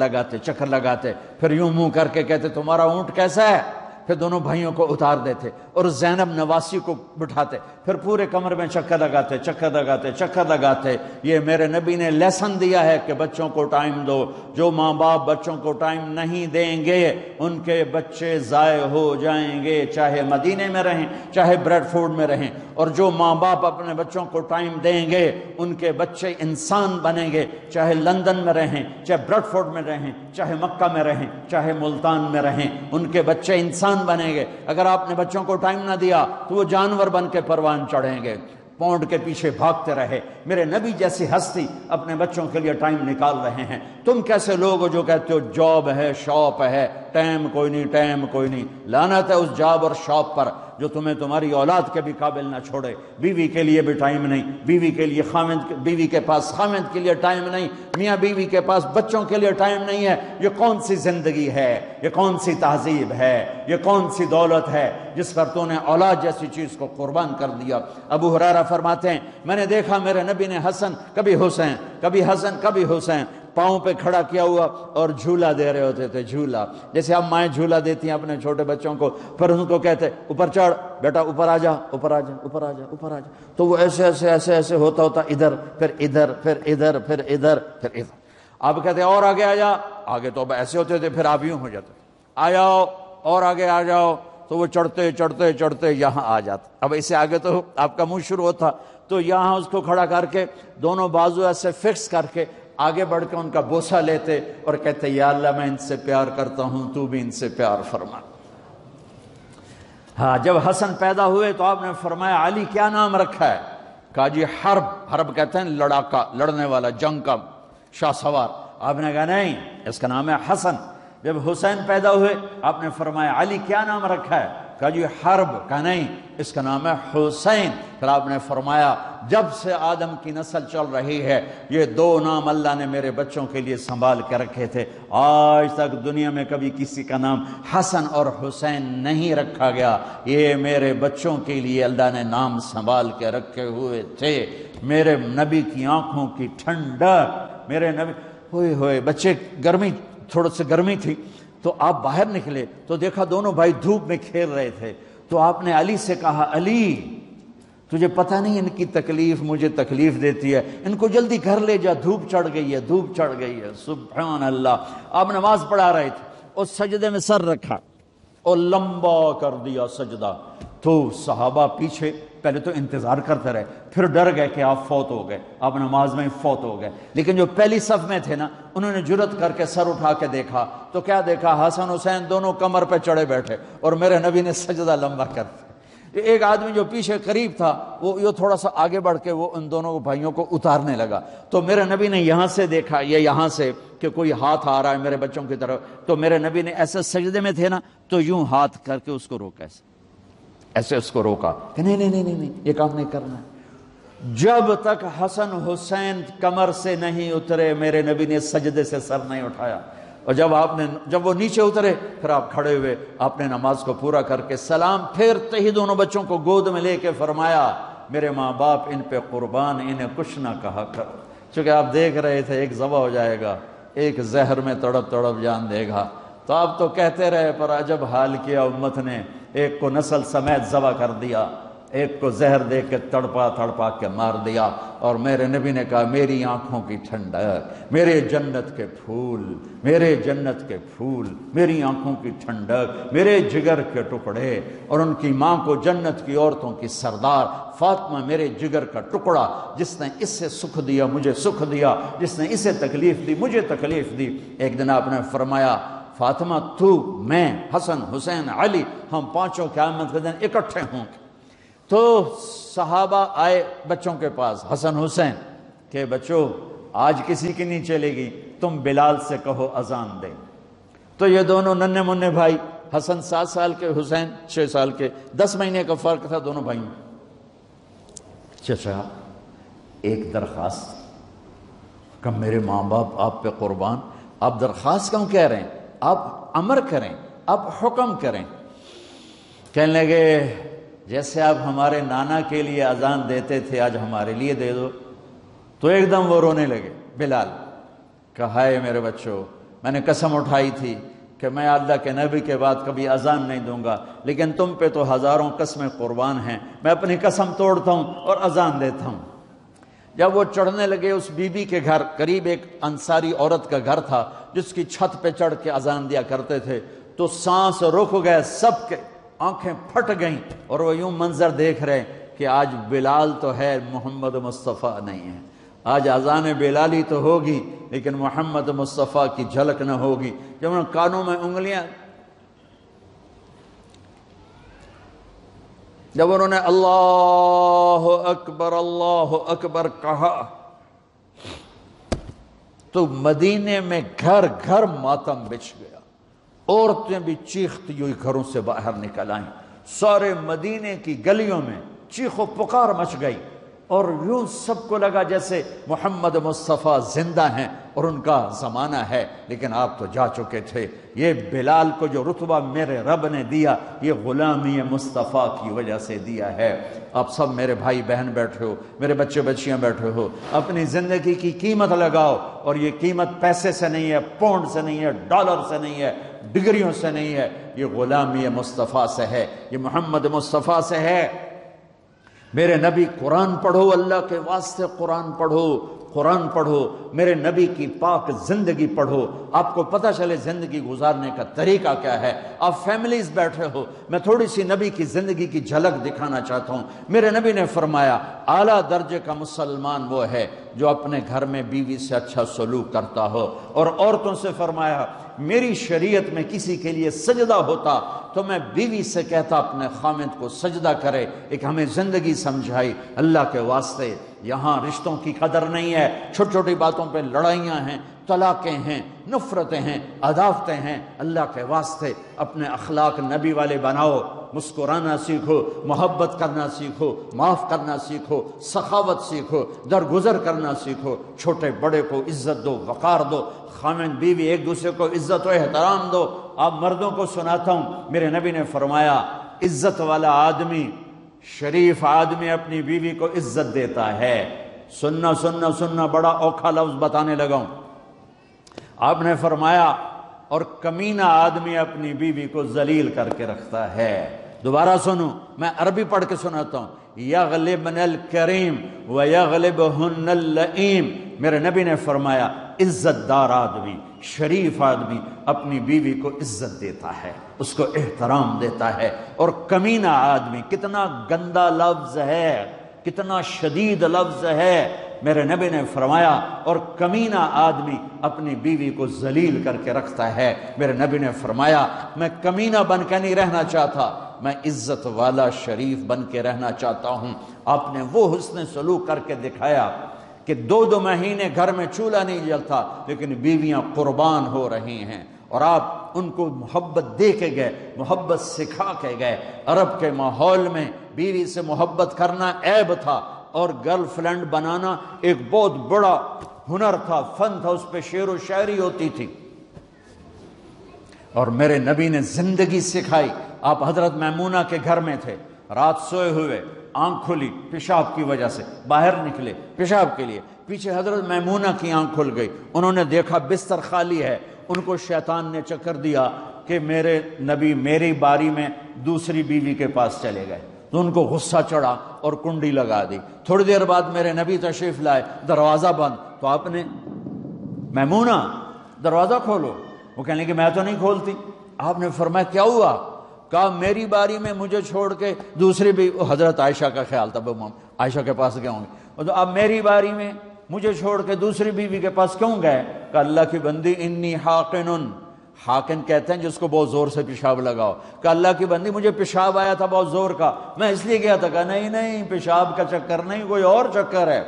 لگاتے، پھر یوں منہ کر کے کہتے تمہارا اونٹ کیسا ہے، پھر دونوں بھائیوں کو اتار دیتے اور زینب نواسی کو بٹھاتے، پھر پورے کمر میں چکر لگاتے۔ یہ میرے نبی نے لیسن دیا ہے کہ بچوں کو ٹائم دو، جو ماں باپ بچوں کو ٹائم نہیں دیں گے ان کے بچے ضائع ہو جائیں گے، چاہے مدینے میں رہیں چاہے بریڈ فورڈ میں رہیں، اور جو ماں باپ اپنے بچوں کو ٹائم دیں گے ان کے بچے انسان بنیں گے، چاہے لندن میں رہیں چاہے بریڈ فورڈ میں رہیں چاہے مکہ میں رہیں چاہے ملتان میں رہیں، ان کے بچے انسان بنیں گے۔ اگر آپ نے بچوں کو ٹائم نہ دیا تو وہ جانور بن کے پروان چڑھیں گے، پونڈ کے پیچھے بھاگتے رہے۔ میرے نبی جیسی ہستی اپنے بچوں کے لیے ٹائم نکال رہے ہیں، تم کیسے لوگ ہو جو کہتے ہو جاب ہے شاپ ہے، ٹائم کوئی نہیں۔ لعنت ہے اس جاب اور شاپ پر جو تمہیں تمہاری اولاد کے بھی قابل نہ چھوڑے۔ بیوی کے لیے بھی ٹائم نہیں، بیوی کے پاس خامند کے لیے ٹائم نہیں، میاں بیوی کے پاس بچوں کے لیے ٹائم نہیں ہے۔ یہ کون سی زندگی ہے، یہ کون سی تہذیب ہے، یہ کون سی دولت ہے جس پر تو نے اولاد جیسی چیز کو قربان کر دیا۔ ابو ہریرہ فرماتے ہیں میں نے دیکھا میرے نبی نے کبھی حسین پاؤں پہ کھڑا کیا ہوا اور جھولا دے رہے ہوتے تھے، جھولا جیسے اب مائیں جھولا دیتی ہیں اپنے چھوٹے بچوں کو، پھر ان کو کہتے اوپر چڑھ بیٹا، اوپر آ جا۔ تو وہ ایسے ہوتا ادھر پھر ادھر۔ اب کہتے اور آگے آ جا، آگے تو اب ایسے ہوتے تھے، پھر آپ یوں ہو جاتے آ جاؤ اور آگے آ جاؤ، تو وہ چڑھتے یہاں آ جاتا۔ اب اسے آگے تو آپ کا منہ شروع ہوتا، تو یہاں اس کو کھڑا کر کے دونوں بازو ایسے فکس کر کے آگے بڑھ کے ان کا بوسہ لیتے اور کہتے یا اللہ میں ان سے پیار کرتا ہوں، تو بھی ان سے پیار فرما۔ ہاں جب حسن پیدا ہوئے تو آپ نے فرمایا علی کیا نام رکھا ہے؟ کہا جی حرب کہتے ہیں لڑاکا، لڑنے والا، جنگ کا شاہ سوار۔ آپ نے کہا نہیں اس کا نام ہے حسن۔ جب حسین پیدا ہوئے آپ نے فرمایا علی کیا نام رکھا ہے؟ کہا جی حرب۔ کہا نہیں اس کا نام ہے حسین۔ پھر آپ نے فرمایا جب سے آدم کی نسل چل رہی ہے یہ دو نام اللہ نے میرے بچوں کے لیے سنبھال کے رکھے تھے، آج تک دنیا میں کبھی کسی کا نام حسن اور حسین نہیں رکھا گیا، یہ میرے بچوں کے لیے اللہ نے نام سنبھال کے رکھے ہوئے تھے۔ میرے نبی کی آنکھوں کی ٹھنڈک، میرے نبی ہوئے بچے تھوڑا سی گرمی تھی تو آپ باہر نکلے تو دیکھا دونوں بھائی دھوپ میں کھیل رہے تھے، تو آپ نے علی سے کہا علی تجھے پتہ نہیں ان کی تکلیف مجھے تکلیف دیتی ہے، ان کو جلدی گھر لے جا، دھوپ چڑھ گئی ہے۔ سبحان اللہ۔ آپ نماز پڑھا رہے تھے اور سجدے میں سر رکھا اور لمبا کر دیا سجدہ، تو صحابہ پیچھے پہلے تو انتظار کرتے رہے، پھر ڈر گئے کہ آپ فوت ہو گئے، آپ نماز میں فوت ہو گئے۔ لیکن جو پہلی صف میں تھے نا انہوں نے جرت کر کے سر اٹھا کے دیکھا تو کیا دیکھا؟ حسن حسین دونوں کمر پہ چڑھے بیٹھے اور میرے نبی نے سجدہ لمبا کر دیا۔ ایک آدمی جو پیچھے قریب تھا وہ یہ تھوڑا سا آگے بڑھ کے وہ ان دونوں بھائیوں کو اتارنے لگا، تو میرے نبی نے یہاں سے دیکھا، یہ یہاں سے کہ کوئی ہاتھ آ رہا ہے میرے بچوں کی طرف، تو میرے نبی نے ایسے سجدے میں تھے نا تو یوں ہاتھ کر کے اس کو روکا، ایسے اس کو روکا کہ نہیں یہ کام نہیں کرنا ہے۔ جب تک حسن حسین کمر سے نہیں اترے میرے نبی نے سجدے سے سر نہیں اٹھایا، اور جب وہ نیچے اترے پھر آپ کھڑے ہوئے، آپ نے نماز کو پورا کر کے سلام پھیرتے ہی دونوں بچوں کو گود میں لے کے فرمایا میرے ماں باپ ان پہ قربان، انہیں کچھ نہ کہا کرو، چونکہ آپ دیکھ رہے تھے ایک ذبح ہو جائے گا، ایک زہر میں تڑپ جان دے گا، تو آپ تو کہتے رہے پر عجب حال کیا امت نے، ایک کو نسل سمیت ذبح کر دیا، ایک کو زہر دے کے تڑپا کے مار دیا، اور میرے نبی نے کہا میری آنکھوں کی ٹھنڈک، میرے جنت کے پھول، میری آنکھوں کی ٹھنڈک، میرے جگر کے ٹکڑے، اور ان کی ماں کو جنت کی عورتوں کی سردار فاطمہ میرے جگر کا ٹکڑا، جس نے اس سے سکھ دیا مجھے سکھ دیا، جس نے اسے تکلیف دی مجھے تکلیف دی۔ ایک دن آپ نے فرمایا فاطمہ تو، میں، حسن حسین علی، ہم پانچوں قیامت کے دن اکٹھے ہوں گے۔ تو صحابہ آئے بچوں کے پاس، حسن حسین کہ بچوں آج کسی کی نہیں چلے گی، تم بلال سے کہو اذان دے۔ تو یہ دونوں ننھے منھے بھائی، حسن 7 سال کے، حسین 6 سال کے، 10 مہینے کا فرق تھا دونوں بھائیوں۔ چچا ایک درخواست، کہ میرے ماں باپ آپ پہ قربان، آپ درخواست کیوں کہہ رہے ہیں؟ آپ امر کریں، آپ حکم کریں۔ کہنے لگے جیسے آپ ہمارے نانا کے لیے اذان دیتے تھے آج ہمارے لیے دے دو۔ تو ایک دم وہ رونے لگے۔ بلال کہا ہے میرے بچوں، میں نے قسم اٹھائی تھی کہ میں اللہ کے نبی کے بعد کبھی اذان نہیں دوں گا، لیکن تم پہ تو ہزاروں قسمیں قربان ہیں، میں اپنی قسم توڑتا ہوں اور اذان دیتا ہوں۔ جب وہ چڑھنے لگے اس بی بی کے گھر، قریب ایک انصاری عورت کا گھر تھا جس کی چھت پہ چڑھ کے اذان دیا کرتے تھے، تو سانس رک گئے سب کے، آنکھیں پھٹ گئیں، اور وہ یوں منظر دیکھ رہے کہ آج بلال تو ہے، محمد مصطفیٰ نہیں ہے۔ آج اذان بلالی تو ہوگی لیکن محمد مصطفیٰ کی جھلک نہ ہوگی۔ جب انہوں نے کانوں میں انگلیاں، جب انہوں نے اللہ اکبر کہا تو مدینے میں گھر گھر ماتم بچھ گیا، عورتیں بھی چیختی ہوئی گھروں سے باہر نکل آئیں، سارے مدینے کی گلیوں میں چیخ و پکار مچ گئی، اور یوں سب کو لگا جیسے محمد مصطفیٰ زندہ ہیں اور ان کا زمانہ ہے، لیکن آپ تو جا چکے تھے۔ یہ بلال کو جو رتبہ میرے رب نے دیا، یہ غلامی مصطفیٰ کی وجہ سے دیا ہے۔ آپ سب میرے بھائی بہن بیٹھے ہو، میرے بچے بچیاں بیٹھے ہو، اپنی زندگی کی قیمت لگاؤ، اور یہ قیمت پیسے سے نہیں ہے، پاؤنڈ سے نہیں ہے، ڈالر سے نہیں ہے، ڈگریوں سے نہیں ہے، یہ غلامی مصطفیٰ سے ہے، یہ محمد مصطفیٰ سے ہے۔ میرے نبی قرآن پڑھو، اللہ کے واسطے قرآن پڑھو، قرآن پڑھو، میرے نبی کی پاک زندگی پڑھو، آپ کو پتہ چلے زندگی گزارنے کا طریقہ کیا ہے۔ آپ فیملیز بیٹھے ہو، میں تھوڑی سی نبی کی زندگی کی جھلک دکھانا چاہتا ہوں۔ میرے نبی نے فرمایا اعلیٰ درجے کا مسلمان وہ ہے جو اپنے گھر میں بیوی سے اچھا سلوک کرتا ہو، اور عورتوں سے فرمایا میری شریعت میں کسی کے لیے سجدہ ہوتا تو میں بیوی سے کہتا اپنے خامد کو سجدہ کرے۔ ایک ہمیں زندگی سمجھائی اللہ کے واسطے۔ یہاں رشتوں کی قدر نہیں ہے، چھوٹی چھوٹی باتوں پہ لڑائیاں ہیں، طلاقیں ہیں، نفرتیں ہیں، عداوتیں ہیں۔ اللہ کے واسطے اپنے اخلاق نبی والے بناؤ، مسکرانا سیکھو، محبت کرنا سیکھو، معاف کرنا سیکھو، سخاوت سیکھو، درگزر کرنا سیکھو، چھوٹے بڑے کو عزت دو، وقار دو، خامن بیوی ایک دوسرے کو عزت و احترام دو۔ آپ مردوں کو سناتا ہوں، میرے نبی نے فرمایا عزت والا آدمی، شریف آدمی اپنی بیوی کو عزت دیتا ہے۔ سننا سننا سننا، بڑا اوکھا لفظ بتانے لگا ہوں۔ آپ نے فرمایا اور کمینہ آدمی اپنی بیوی کو ذلیل کر کے رکھتا ہے۔ دوبارہ سنو، میں عربی پڑھ کے سناتا ہوں، یغلبن الکریم ویغلبہن اللئیم۔ میرے نبی نے فرمایا عزت دار آدمی، شریف آدمی اپنی بیوی کو عزت دیتا ہے، اس کو احترام دیتا ہے، اور کمینہ آدمی، کتنا گندا لفظ ہے، کتنا شدید لفظ ہے۔ میرے نبی نے فرمایا اور کمینہ آدمی اپنی بیوی کو ذلیل کر کے رکھتا ہے۔ میرے نبی نے فرمایا میں کمینہ بن کے نہیں رہنا چاہتا، میں عزت والا شریف بن کے رہنا چاہتا ہوں۔ آپ نے وہ حسن سلوک کر کے دکھایا کہ 2 مہینے گھر میں چولہا نہیں جلتا لیکن بیویاں قربان ہو رہی ہیں، اور آپ ان کو محبت دے کے گئے، محبت سکھا کے گئے۔ عرب کے ماحول میں بیوی سے محبت کرنا عیب تھا، اور گرل فرینڈ بنانا ایک بہت بڑا ہنر تھا، فن تھا، اس پہ شعر و شاعری ہوتی تھی۔ اور میرے نبی نے زندگی سکھائی۔ آپ حضرت میمونہ کے گھر میں تھے، رات سوئے ہوئے، آنکھ کھلی پیشاب کی وجہ سے، باہر نکلے پیشاب کے لیے، پیچھے حضرت میمونہ کی آنکھ کھل گئی، انہوں نے دیکھا بستر خالی ہے۔ ان کو شیطان نے چکر دیا کہ میرے نبی میری باری میں دوسری بیوی کے پاس چلے گئے، تو ان کو غصہ چڑھا اور کنڈی لگا دی۔ تھوڑی دیر بعد میرے نبی تشریف لائے، دروازہ بند، تو آپ نے میمونہ دروازہ کھولو، وہ کہنے کہ میں تو نہیں کھولتی۔ آپ نے فرمایا کیا ہوا؟ کہا میری باری میں مجھے چھوڑ کے دوسری بھی، حضرت عائشہ کا خیال تھا عائشہ کے پاس گئے ہوں گے، تو اب میری باری میں مجھے چھوڑ کے دوسری بیوی کے پاس کیوں گئے؟ کہ اللہ کی بندی انی حاقن، حاقن کہتے ہیں جس کو بہت زور سے پیشاب لگاؤ، کہ اللہ کی بندی مجھے پیشاب آیا تھا بہت زور کا، میں اس لیے گیا تھا۔ کہ نہیں نہیں، پیشاب کا چکر نہیں، کوئی اور چکر ہے۔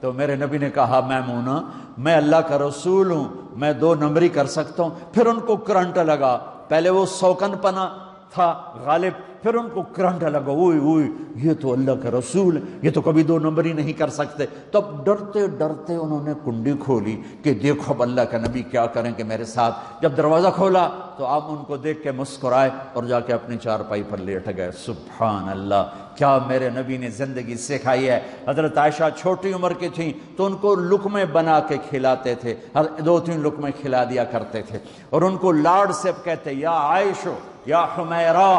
تو میرے نبی نے کہا میمونہ میں اللہ کا رسول ہوں، میں 2 نمبری کر سکتا ہوں۔ پھر ان کو کرنٹ لگا، پہلے وہ سوکن پنا تھا غالب، پھر ان کو کرنٹ لگا، اوئے اوئے یہ تو اللہ کا رسول ہے، یہ تو کبھی 2 نمبر ہی نہیں کر سکتے. تب ڈرتے ڈرتے انہوں نے کنڈی کھولی کہ دیکھو اب اللہ کا نبی کیا کریں کہ میرے ساتھ. جب دروازہ کھولا تو آپ ان کو دیکھ کے مسکرائے اور جا کے اپنی چارپائی پر لیٹ گئے. سبحان اللہ، کیا میرے نبی نے زندگی سکھائی ہے. حضرت عائشہ چھوٹی عمر کی تھیں تو ان کو لقمے بنا کے کھلاتے تھے، 2-3 لقمے کھلا دیا کرتے تھے، اور ان کو لاڈ سے کہتے یا عائشو یا حمیرہ،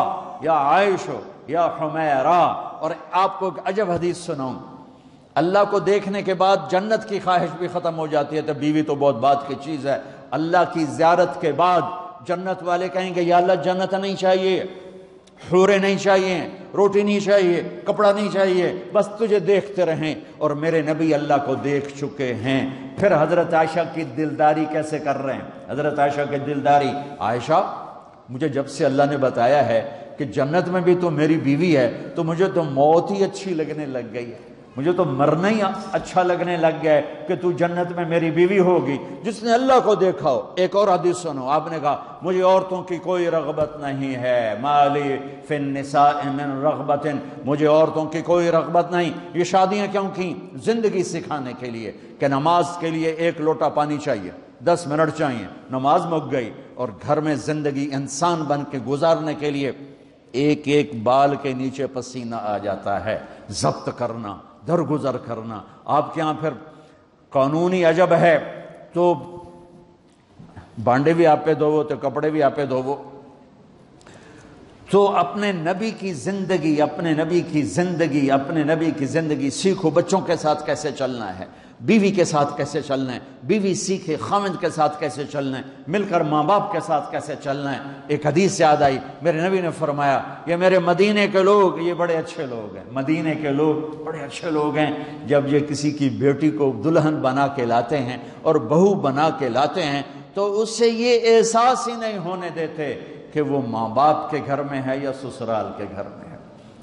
یا عائشو یا حمیرہ. اور آپ کو ایک عجب حدیث سناؤں، اللہ کو دیکھنے کے بعد جنت کی خواہش بھی ختم ہو جاتی ہے. تو بیوی تو بہت بات کی چیز ہے. اللہ کی زیارت کے بعد جنت والے کہیں گے یا اللہ جنت نہیں چاہیے، حوریں نہیں چاہیے، روٹی نہیں چاہیے، کپڑا نہیں چاہیے، بس تجھے دیکھتے رہیں. اور میرے نبی اللہ کو دیکھ چکے ہیں. پھر حضرت عائشہ کی دلداری کیسے کر رہے ہیں؟ حضرت عائشہ کی دلداری، عائشہ مجھے جب سے اللہ نے بتایا ہے کہ جنت میں بھی تو میری بیوی ہے تو مجھے تو موت ہی اچھی لگنے لگ گئی ہے، مجھے تو مرنا ہی اچھا لگنے لگ گیا ہے کہ تو جنت میں میری بیوی ہوگی جس نے اللہ کو دیکھا ہو. ایک اور حدیث سنو، آپ نے کہا مجھے عورتوں کی کوئی رغبت نہیں ہے، مالی فی النساء من رغبت، مجھے عورتوں کی کوئی رغبت نہیں. یہ شادیاں کیوں کی؟ زندگی سکھانے کے لیے کہ نماز کے لیے 1 لوٹا پانی چاہیے، 10 منٹ چاہیے، نماز مک گئی. اور گھر میں زندگی انسان بن کے گزارنے کے لیے ایک ایک بال کے نیچے پسینہ آ جاتا ہے. ضبط کرنا، درگزر کرنا. آپ کے ہاں پھر قانونی عجب ہے تو بانڈے بھی آپ پہ دھوو تو کپڑے بھی آپ پہ دھوو. تو اپنے نبی کی زندگی، اپنے نبی کی زندگی، اپنے نبی کی زندگی سیکھو. بچوں کے ساتھ کیسے چلنا ہے، بیوی کے ساتھ کیسے چلنا ہے، بیوی سیکھے خاوند کے ساتھ کیسے چلنا ہے، مل کر ماں باپ کے ساتھ کیسے چلنا ہے. ایک حدیث یاد آئی، میرے نبی نے فرمایا یہ میرے مدینے کے لوگ یہ بڑے اچھے لوگ ہیں، مدینے کے لوگ بڑے اچھے لوگ ہیں. جب یہ کسی کی بیٹی کو دلہن بنا کے لاتے ہیں اور بہو بنا کے لاتے ہیں تو اس سے یہ احساس ہی نہیں ہونے دیتے کہ وہ ماں باپ کے گھر میں ہے یا سسرال کے گھر میں ہے.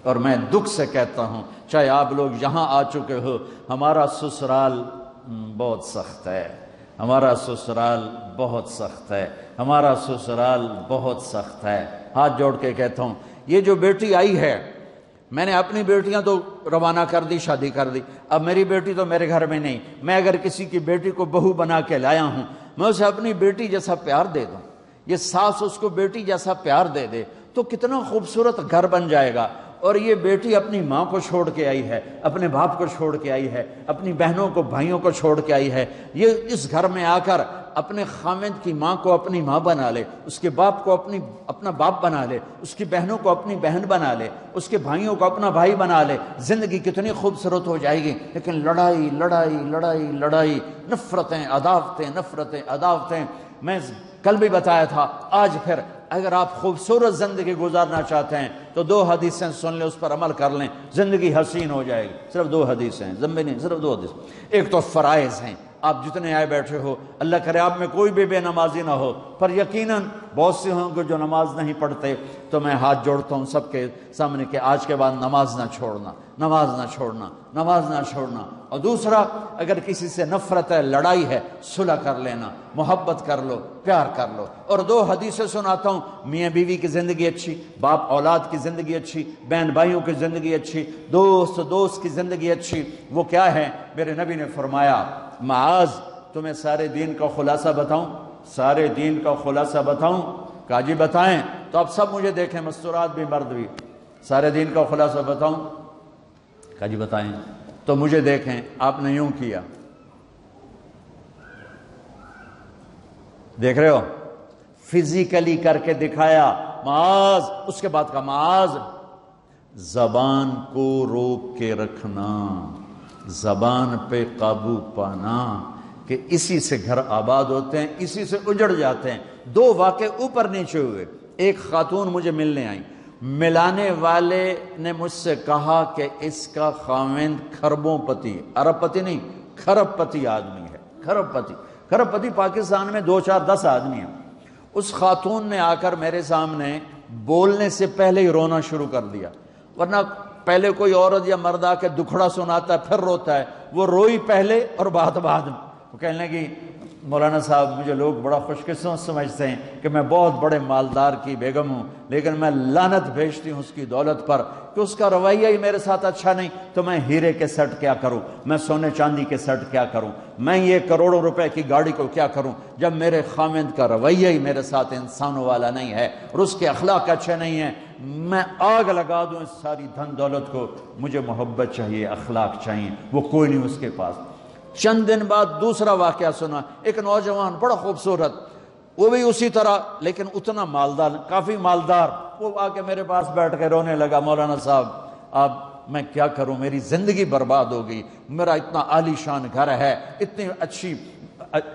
اور میں دکھ سے کہتا ہوں، چاہے آپ لوگ یہاں آ چکے ہو، ہمارا سسرال بہت سخت ہے، ہمارا سسرال بہت سخت ہے، ہمارا سسرال بہت سخت ہے. ہاتھ جوڑ کے کہتا ہوں، یہ جو بیٹی آئی ہے، میں نے اپنی بیٹیاں تو روانہ کر دی، شادی کر دی، اب میری بیٹی تو میرے گھر میں نہیں. میں اگر کسی کی بیٹی کو بہو بنا کے لایا ہوں، میں اسے اپنی بیٹی جیسا پیار دے دوں، یہ ساس اس کو بیٹی جیسا پیار دے دے تو کتنا خوبصورت گھر بن جائے گا. اور یہ بیٹی اپنی ماں کو چھوڑ کے آئی ہے، اپنے باپ کو چھوڑ کے آئی ہے، اپنی بہنوں کو بھائیوں کو چھوڑ کے آئی ہے. یہ اس گھر میں آ کر اپنے خاوند کی ماں کو اپنی ماں بنا لے، اس کے باپ کو اپنا باپ بنا لے، اس کی بہنوں کو اپنی بہن بنا لے، اس کے بھائیوں کو اپنا بھائی بنا لے. زندگی کتنی خوبصورت ہو جائے گی. لیکن لڑائی لڑائی لڑائی لڑائی، نفرتیں عداوتیں، نفرتیں عداوتیں. میں کل بھی بتایا تھا، آج پھر اگر آپ خوبصورت زندگی گزارنا چاہتے ہیں تو 2 حدیثیں سن لیں، اس پر عمل کر لیں، زندگی حسین ہو جائے گی. صرف 2 حدیثیں ہیں، ذمے نہیں، صرف 2 حدیث. ایک تو فرائض ہیں، آپ جتنے آئے بیٹھے ہو، اللہ کرے آپ میں کوئی بھی بے نمازی نہ ہو، پر یقیناً بہت سے ہوں گے جو نماز نہیں پڑھتے. تو میں ہاتھ جوڑتا ہوں سب کے سامنے کہ آج کے بعد نماز نہ چھوڑنا، نماز نہ چھوڑنا، نماز نہ چھوڑنا. اور دوسرا، اگر کسی سے نفرت ہے، لڑائی ہے، صلح کر لینا، محبت کر لو، پیار کر لو. اور 2 حدیثیں سناتا ہوں، میاں بیوی کی زندگی اچھی، باپ اولاد کی زندگی اچھی، بہن بھائیوں کی زندگی اچھی، دوست کی زندگی اچھی. وہ کیا ہے؟ میرے نبی نے فرمایا، معاذ تمہیں سارے دین کا خلاصہ بتاؤں؟ سارے دین کا خلاصہ بتاؤں؟ کہا جی بتائیں. تو آپ سب مجھے دیکھیں، مستورات بھی مرد بھی. سارے دین کا خلاصہ بتاؤں؟ کہا جی بتائیں. تو مجھے دیکھیں، آپ نے یوں کیا، دیکھ رہے ہو، فزیکلی کر کے دکھایا معاذ. اس کے بعد کہا معاذ زبان کو روک کے رکھنا، زبان پہ قابو پانا، کہ اسی سے گھر آباد ہوتے ہیں، اسی سے اجڑ جاتے ہیں. 2 واقعے اوپر نیچے ہوئے. ایک خاتون مجھے ملنے آئی، ملانے والے نے مجھ سے کہا کہ اس کا خاوند کھربوں پتی، ارب پتی نہیں، کھرب پتی آدمی ہے. کھرب پتی پاکستان میں 2 4 10 آدمی ہیں. اس خاتون نے آ کر میرے سامنے بولنے سے پہلے ہی رونا شروع کر دیا. ورنہ پہلے کوئی عورت یا مرد آ کے دکھڑا سناتا ہے پھر روتا ہے، وہ روئی پہلے اور بات بعد میں. وہ کہنے لگی مولانا صاحب مجھے لوگ بڑا خوش قسمت سمجھتے ہیں کہ میں بہت بڑے مالدار کی بیگم ہوں، لیکن میں لعنت بھیجتی ہوں اس کی دولت پر کہ اس کا رویہ ہی میرے ساتھ اچھا نہیں، تو میں ہیرے کے سیٹ کیا کروں، میں سونے چاندی کے سیٹ کیا کروں، میں یہ کروڑوں روپے کی گاڑی کو کیا کروں جب میرے خامند کا رویہ ہی میرے ساتھ انسانوں والا نہیں ہے اور اس کے اخلاق اچھے نہیں ہیں۔ میں آگ لگا دوں اس ساری دھن دولت کو، مجھے محبت چاہیے، اخلاق چاہیے، وہ کوئی نہیں اس کے پاس۔ چند دن بعد دوسرا واقعہ سنا، ایک نوجوان بڑا خوبصورت، وہ بھی اسی طرح لیکن اتنا مالدار، کافی مالدار، وہ آ کے میرے پاس بیٹھ کے رونے لگا، مولانا صاحب اب میں کیا کروں، میری زندگی برباد ہو گئی، میرا اتنا عالی شان گھر ہے، اتنی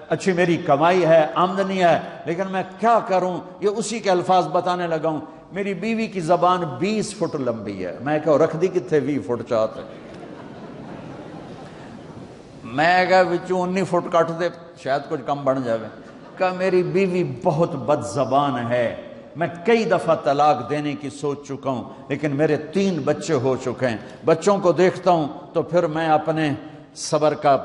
اچھی میری کمائی ہے، آمدنی ہے، لیکن میں کیا کروں۔ یہ اسی کے الفاظ بتانے لگا ہوں، میری بیوی کی زبان 20 فٹ لمبی ہے، میں کہا رکھ دی کتنے 20 فٹ چاہتے، میں کہا بچوں 19 فٹ کٹ دے شاید کچھ کم بن جاوے۔ کہا میری بیوی بہت بد زبان ہے، میں کئی دفعہ طلاق دینے کی سوچ چکا ہوں، لیکن میرے 3 بچے ہو چکے ہیں، بچوں کو دیکھتا ہوں تو پھر میں اپنے صبر کا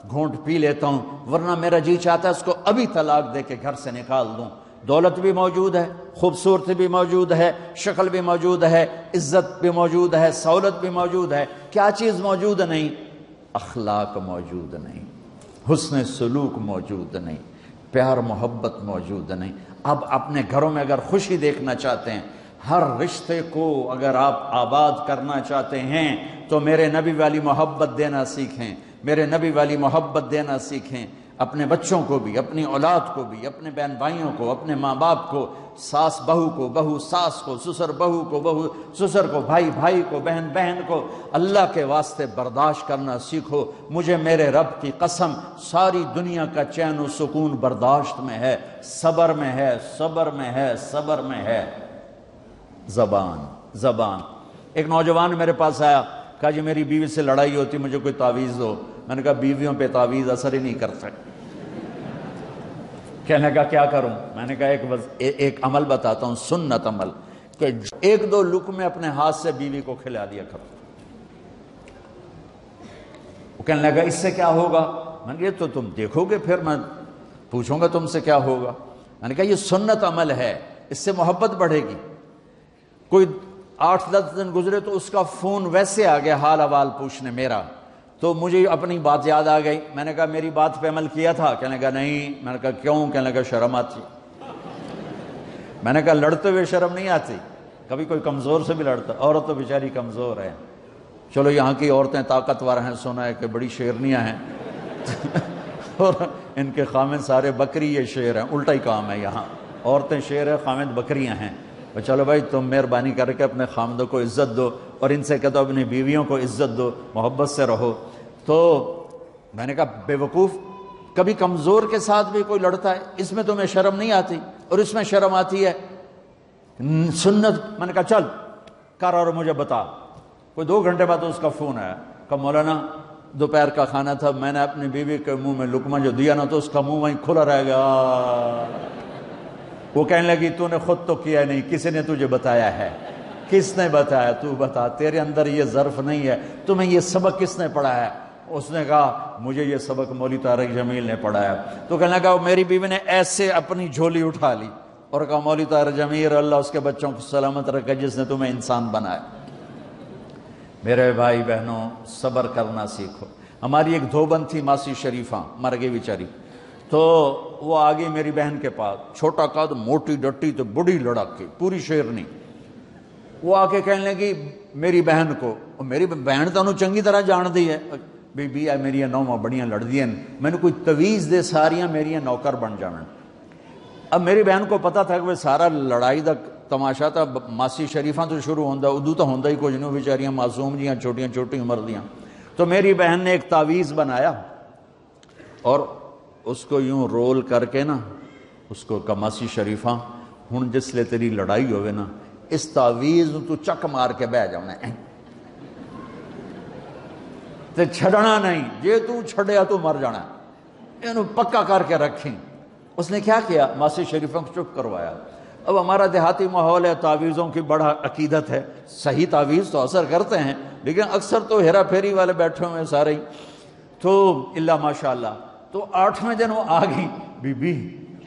گھونٹ پی لیتا ہوں، ورنہ میرا جی چاہتا ہے اس کو ابھی طلاق دے کے گھر سے نکال دوں۔ دولت بھی موجود ہے، خوبصورتی بھی موجود ہے، شکل بھی موجود ہے، عزت بھی موجود ہے، سہولت بھی موجود ہے، کیا چیز موجود نہیں؟ اخلاق موجود نہیں، حسن سلوک موجود نہیں، پیار محبت موجود نہیں۔ اب اپنے گھروں میں اگر خوشی دیکھنا چاہتے ہیں، ہر رشتے کو اگر آپ آباد کرنا چاہتے ہیں تو میرے نبی والی محبت دینا سیکھیں، میرے نبی والی محبت دینا سیکھیں، اپنے بچوں کو بھی، اپنی اولاد کو بھی، اپنے بہن بھائیوں کو، اپنے ماں باپ کو، ساس بہو کو، بہو ساس کو، سسر بہو کو، بہو سسر کو، بھائی بھائی کو، بہن بہن کو، اللہ کے واسطے برداشت کرنا سیکھو۔ مجھے میرے رب کی قسم ساری دنیا کا چین و سکون برداشت میں ہے، صبر میں ہے، صبر میں ہے، صبر میں ہے۔ زبان۔ ایک نوجوان میرے پاس آیا، کہا جی میری بیوی سے لڑائی ہوتی، مجھے کوئی تعویذ دو۔ میں نے کہا بیویوں پہ تعویذ اثر ہی نہیں کرتا۔ کہنے کا کیا کروں؟ میں نے کہا ایک عمل بتاتا ہوں، سنت عمل، کہ 1-2 لقمے اپنے ہاتھ سے بیوی کو کھلا دیا کرو۔ وہ کہنے لگا اس سے کیا ہوگا؟ میں نے کہا یہ تو تم دیکھو گے، پھر میں پوچھوں گا تم سے کیا ہوگا۔ میں نے کہا یہ سنت عمل ہے، اس سے محبت بڑھے گی۔ کوئی 8-10 دن گزرے تو اس کا فون ویسے آ گیا حال احوال پوچھنے میرا، تو مجھے اپنی بات یاد آ گئی۔ میں نے کہا میری بات پہ عمل کیا تھا؟ کہنے لگا نہیں۔ میں نے کہا کیوں؟ کہنے لگا شرم آتی۔ میں نے کہا لڑتے ہوئے شرم نہیں آتی؟ کبھی کوئی کمزور سے بھی لڑتا، عورت تو بیچاری کمزور ہے، چلو یہاں کی عورتیں طاقتور ہیں، سنا ہے کہ بڑی شیرنیاں ہیں اور ان کے خامد سارے بکری، یہ شیر ہیں، الٹا ہی کام ہے، یہاں عورتیں شیر ہے، خامد بکریاں ہیں۔ چلو بھائی تم مہربانی کر کے اپنے خامدوں کو عزت دو، اور ان سے کہتا ہوں اپنی بیویوں کو عزت دو، محبت سے رہو۔ تو میں نے کہا بے وقوف، کبھی کمزور کے ساتھ بھی کوئی لڑتا ہے، اس میں تمہیں شرم نہیں آتی اور اس میں شرم آتی ہے؟ سنت۔ میں نے کہا چل کر اور مجھے بتا۔ کوئی 2 گھنٹے بعد اس کا فون آیا، کہا مولانا دوپہر کا کھانا تھا، میں نے اپنی بیوی کے منہ میں لقمہ جو دیا نا تو اس کا منہ وہیں کھلا رہ گیا۔ وہ کہنے لگی تو نے خود تو کیا نہیں، کسی نے تجھے بتایا ہے؟ کس نے بتایا؟ تو بتا، تیرے اندر یہ ظرف نہیں ہے، تمہیں یہ سبق کس نے پڑھایا ہے؟ اس نے کہا مجھے یہ سبق مولوی طارق جمیل نے پڑھایا۔ تو کہنے لگا میری بیوی نے ایسے اپنی جھولی اٹھا لی اور کہا مولوی طارق جمیل اللہ اس کے بچوں کو سلامت رکھے جس نے تمہیں انسان بنایا۔ میرے بھائی بہنوں صبر کرنا سیکھو۔ ہماری ایک دھوبن تھی ماسی شریفہ، مر گئی بیچاری، تو وہ آگئی میری بہن کے پاس، چھوٹا قد، موٹی ڈٹی تو بڑی لڑکی، پوری شیرنی۔ وہ آ کے کہنے لگی میری بہن کو، میری بہن تو انہوں چنگی طرح جان دی ہے، بی بی میری نوما بڑیاں لڑ دیا، میں نے کوئی تویز دے ساریاں میری نوکر بن جانا۔ اب میری بہن کو پتا تھا کہ وہ سارا لڑائی دا تماشا تھا، ماسی شریفاں تو شروع ہوندا، ادو تو ہوندا ہی کچھ نہیں، بیچاریاں معصوم جیاں چھوٹیاں چھوٹی عمر دیاں۔ تو میری بہن نے ایک تعویذ بنایا اور اس کو یوں رول کر کے نا اس کو کہا ماسی شریفہ ہن جس لے تیری لڑائی ہوئے نا اس تعویذ تو چک مار کے بہ جانا ہے تے چھڑنا نہیں، جے تو چھڑیا تو مر جانا ہے، انہوں پکا کر کے رکھیں۔ اس نے کیا کیا؟ ماسی شریفوں کو چپ کروایا۔ اب ہمارا دیہاتی ماحول ہے، تعویذوں کی بڑا عقیدت ہے، صحیح تعویذ تو اثر کرتے ہیں لیکن اکثر تو ہیرا پھیری والے بیٹھے ہوئے سارے ہی، تو اللہ ماشاء اللہ تو 8ویں دن وہ آ گئی، بی بی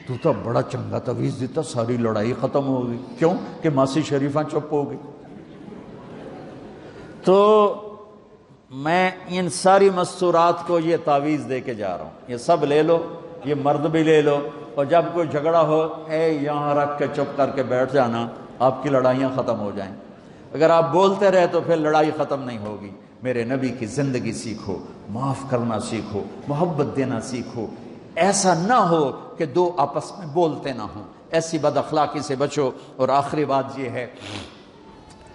تو تو بڑا چنگا تویز دیتا، ساری لڑائی ختم ہو گئی۔ کیوں کہ ماسی شریفہ چپ ہو گئی۔ تو میں ان ساری مستورات کو یہ تعویذ دے کے جا رہا ہوں، یہ سب لے لو، یہ مرد بھی لے لو، اور جب کوئی جھگڑا ہو اے یہاں رکھ کے چپ کر کے بیٹھ جانا، آپ کی لڑائیاں ختم ہو جائیں۔ اگر آپ بولتے رہے تو پھر لڑائی ختم نہیں ہوگی۔ میرے نبی کی زندگی سیکھو، معاف کرنا سیکھو، محبت دینا سیکھو۔ ایسا نہ ہو کہ دو آپس میں بولتے نہ ہوں، ایسی بد اخلاقی سے بچو۔ اور آخری بات یہ ہے،